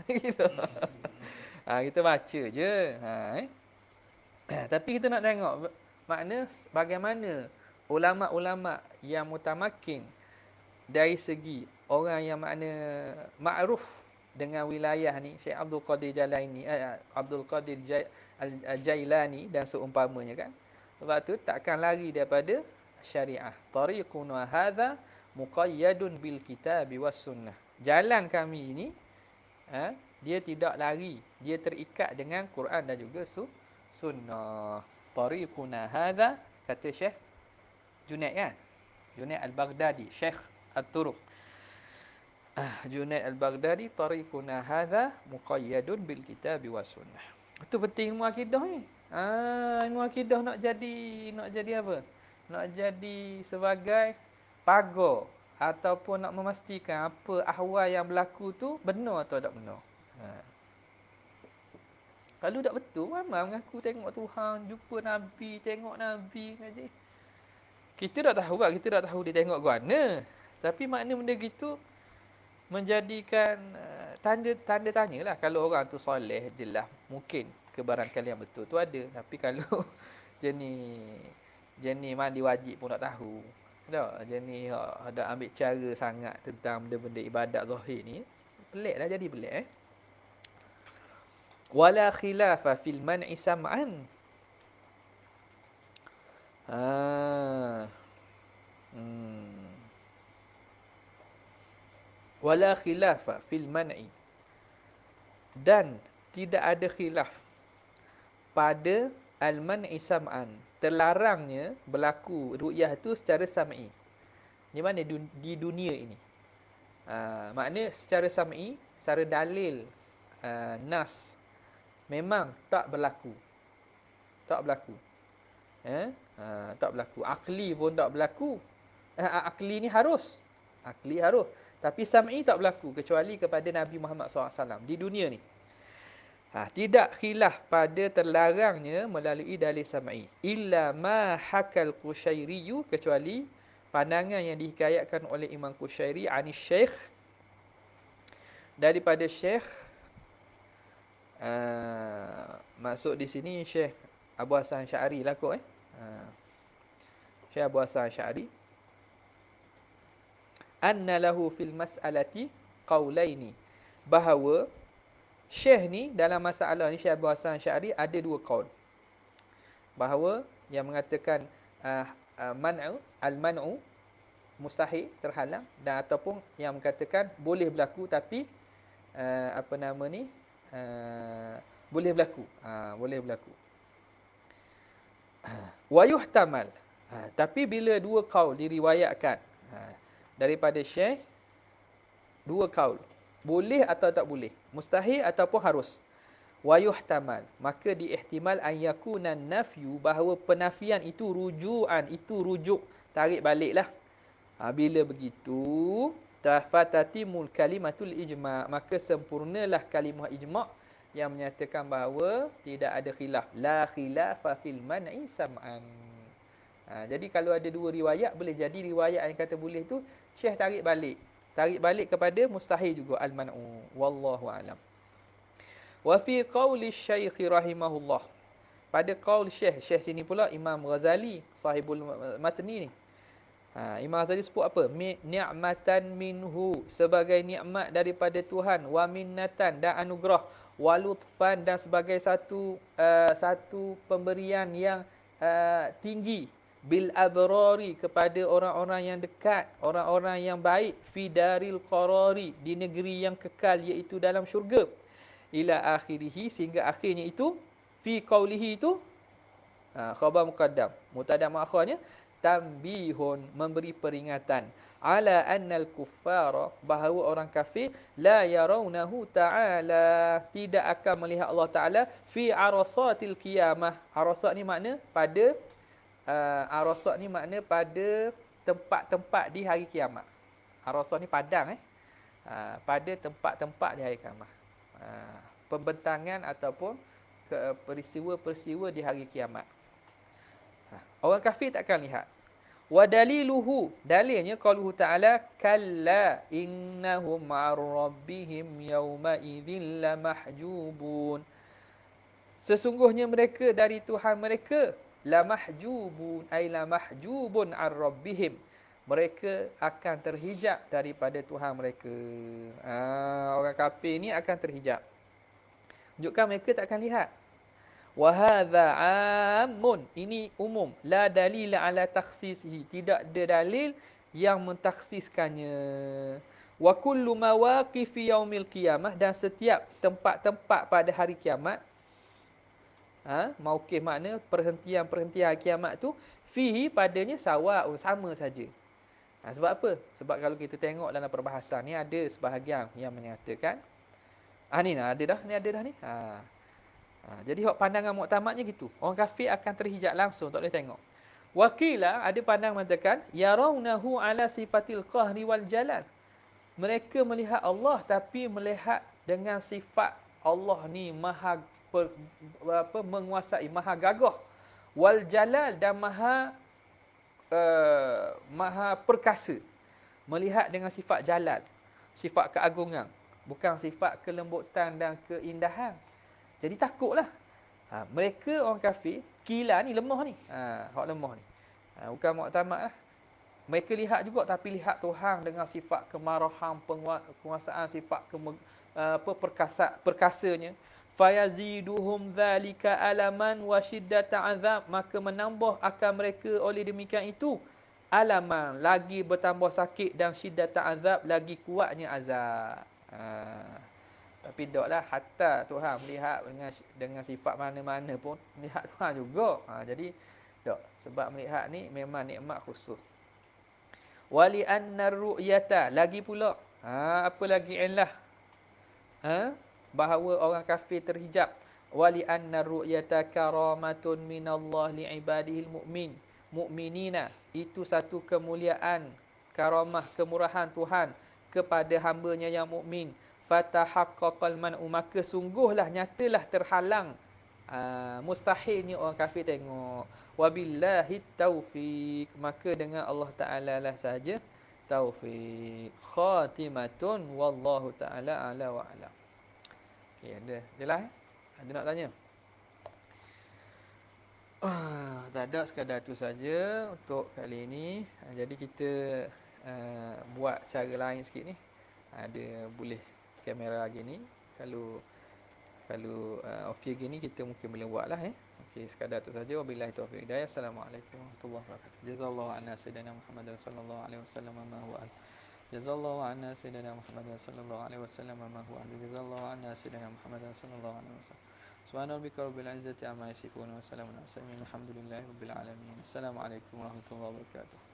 Speaker 1: Kita baca je. Tapi kita nak tengok makna bagaimana ulama-ulama yang mutamakin dari segi orang yang makna ma'ruf dengan wilayah ni, Syekh Abdul Qadir Jailani, Abdul Qadir Jailani dan seumpamanya kan. Sebab tu takkan lari daripada syariah. Tariquna hadza muqayyadun bil kitabi was sunnah. Jalan kami ini dia tidak lari, dia terikat dengan Quran dan juga sunnah. Tariquna hadha, kata Syekh Junaid kan? Junaid Al-Baghdadi, Syekh At-Turuq. Junaid Al-Baghdadi, tariquna hadha muqayyadun bil kitabi was sunnah. Itu penting ilmu akidah ni. Ilmu akidah nak jadi apa? Nak jadi sebagai pagar ataupun nak memastikan apa ahwal yang berlaku tu benar atau tak benar. Kalau tak betul, ramai mengaku tengok Tuhan, jumpa Nabi, tengok Nabi. Kita tak tahu kan, kita tak tahu dia tengok ke mana. Tapi makna benda gitu menjadikan tanda tanyalah. Kalau orang tu soleh, jelas mungkin kebarangkalian yang betul tu ada. Tapi kalau jenis mandi wajib pun tak tahu. Tak, jenis ada ambil cara sangat tentang benda-benda ibadat zahir ni. Pelik lah, jadi pelik Wala khilafa fil man'i sam'an. Wala khilafa fil man'i. Dan tidak ada khilaf pada al-man'i sam'an. Terlarangnya berlaku ru'yah tu secara sam'i. Di mana? Di dunia ini. Maknanya secara sam'i, secara dalil, nas, memang tak berlaku. Tak berlaku. Tak berlaku. Akli pun tak berlaku. Akli ni harus. Akli harus. Tapi sam'i tak berlaku kecuali kepada Nabi Muhammad SAW di dunia ni. Tidak khilaf pada terlarangnya melalui dalil sam'i. Illa ma hakal Qushairiyu, kecuali pandangan yang dihikayatkan oleh Imam Qushairi anis Syekh, daripada Syekh. Maksud di sini Syekh Abu Hasan Asy'ari lah kot. Syekh Abu Hasan Asy'ari, anna lahu fil mas'alati qaulaini, bahawa Syekh ni dalam masalah ni, Syekh Abu Hasan Asy'ari ada dua qaul. Bahawa yang mengatakan al-man'u mustahil, terhalang, dan ataupun yang mengatakan boleh berlaku tapi boleh berlaku. Boleh berlaku. Wa yuhtamal. Tapi bila dua qaul diriwayatkan daripada Syekh, dua qaul, boleh atau tak boleh, mustahil ataupun harus, wa yuhtamal, maka diihtimal an yakuna nafyu, bahawa penafian itu rujuan, itu rujuk, tarik baliklah. Bila begitu, tafatatimul kalimatul ijma', maka sempurnalah kalimah ijma' yang menyatakan bahawa tidak ada khilaf. La khilafa fil man'i sam'an. Jadi kalau ada dua riwayat, boleh jadi riwayat yang kata boleh tu Syekh tarik balik. Tarik balik kepada mustahil juga al-man'u. Wallahu a'lam. Wa fi qauli Syekh rahimahullah. Pada qaul Syekh sini pula Imam Ghazali sahibul matni ni. Imam Ghazali sebut apa? Ni'matan minhu, sebagai nikmat daripada Tuhan, wa minnatan, dan anugerah, wa lutfan, dan sebagai satu pemberian yang tinggi, bil abrari, kepada orang-orang yang dekat, orang-orang yang baik, fi daril qarari, di negeri yang kekal, iaitu dalam syurga, ila akhirih, sehingga akhirnya itu, fi qaulihi itu khabar muqaddam, mubtada muakhirnya, tambihun, memberi peringatan, ala annal kuffara, bahawa orang kafir, la yarawnahu ta'ala, tidak akan melihat Allah Ta'ala, fi arasatil qiyamah. Arasat ni makna pada arasat ni makna pada tempat-tempat di hari kiamat. Arasat ni padang pada tempat-tempat di hari kiamat. Pembentangan ataupun peristiwa-peristiwa di hari kiamat. Orang kafir tak akan lihat. Wa daliluhu, dalilnya qauluhu ta'ala, kalla innahum 'an rabbihim yawma idzin lamahjubun. Sesungguhnya mereka dari Tuhan mereka, lamahjubun ay lamahjubun 'an rabbihim, mereka akan terhijab daripada Tuhan mereka. Orang kafir ni akan terhijab. Menunjukkan mereka tak akan lihat. Wa hadza 'amun, ini umum, la dalil ala takhsisihi, tidak ada dalil yang mentaksiskannya. Wa kullu mawaqifi yaumil qiyamah, dan setiap tempat-tempat pada hari kiamat. Mauqif makna perhentian-perhentian kiamat tu, fihi padanya sawaun, sama saja. Sebab apa? Sebab kalau kita tengok dalam perbahasan ni, ada sebahagian yang menyatakan ni ada dah, ni ada dah ni. Jadi hak pandangan muktamadnya gitu. Orang kafir akan terhijab langsung, tak boleh tengok. Wakila ada pandang mengatakan yarawnahu ala sifatil qahri wal jalal. Mereka melihat Allah tapi melihat dengan sifat Allah ni maha menguasai, maha gagah, wal jalal, dan maha perkasa. Melihat dengan sifat jalal, sifat keagungan, bukan sifat kelembutan dan keindahan. Jadi takutlah. Mereka orang kafir, kila ni lemah ni. Hak lemah ni. Bukan muktamad lah. Mereka lihat juga, tapi lihat Tuhan dengan sifat kemarahan, penguasaan, sifat perkasanya. Fayaziduhum dzalika alaman wa syiddata azab, maka menambah akan mereka oleh demikian itu alaman, lagi bertambah sakit, dan syiddata azab, lagi kuatnya azab. Tapi taklah, hatta Tuhan melihat dengan sifat mana-mana pun melihat Tuhan juga. Jadi tak, sebab melihat ni memang nikmat khusus. Wali annar ru'yata, lagi pula apa lagi illah bahawa orang kafir terhijab. Wali annar ru'yata karamatun minallah li'ibadihil mu'minina, itu satu kemuliaan, karamah, kemurahan Tuhan kepada hamba-Nya yang mukmin. Fatahaqqaqal man'u, maka sungguhlah, nyatalah terhalang, mustahilnya orang kafir tengok. Wabillahi taufiq, maka dengan Allah Ta'ala lah saja taufiq. Khatimatun wallahu ta'ala ala wa ala. Okay, ada. Jelas Ada nak tanya? Tak ada, sekadar tu saja untuk kali ini. Jadi kita buat cara lain sikit ni. Ada boleh kamera gini. Kalau okey gini, kita mungkin boleh buatlah Okey, sekadar tu saja. Wabillahi taufiq hidayah. Assalamualaikum warahmatullahi wabarakatuh. Jazallahu anna sayyidina Muhammad sallallahu alaihi wasallam ma huwa. Jazallahu anna sayyidina Muhammad sallallahu alaihi wasallam ma huwa. Jazallahu anna sayyidina Muhammad sallallahu alaihi wasallam. Subhana rabbika rabbil izzati amma yasifun wa salamun alal mursalin. Alhamdulillahi rabbil alamin. Assalamualaikum warahmatullahi wabarakatuh.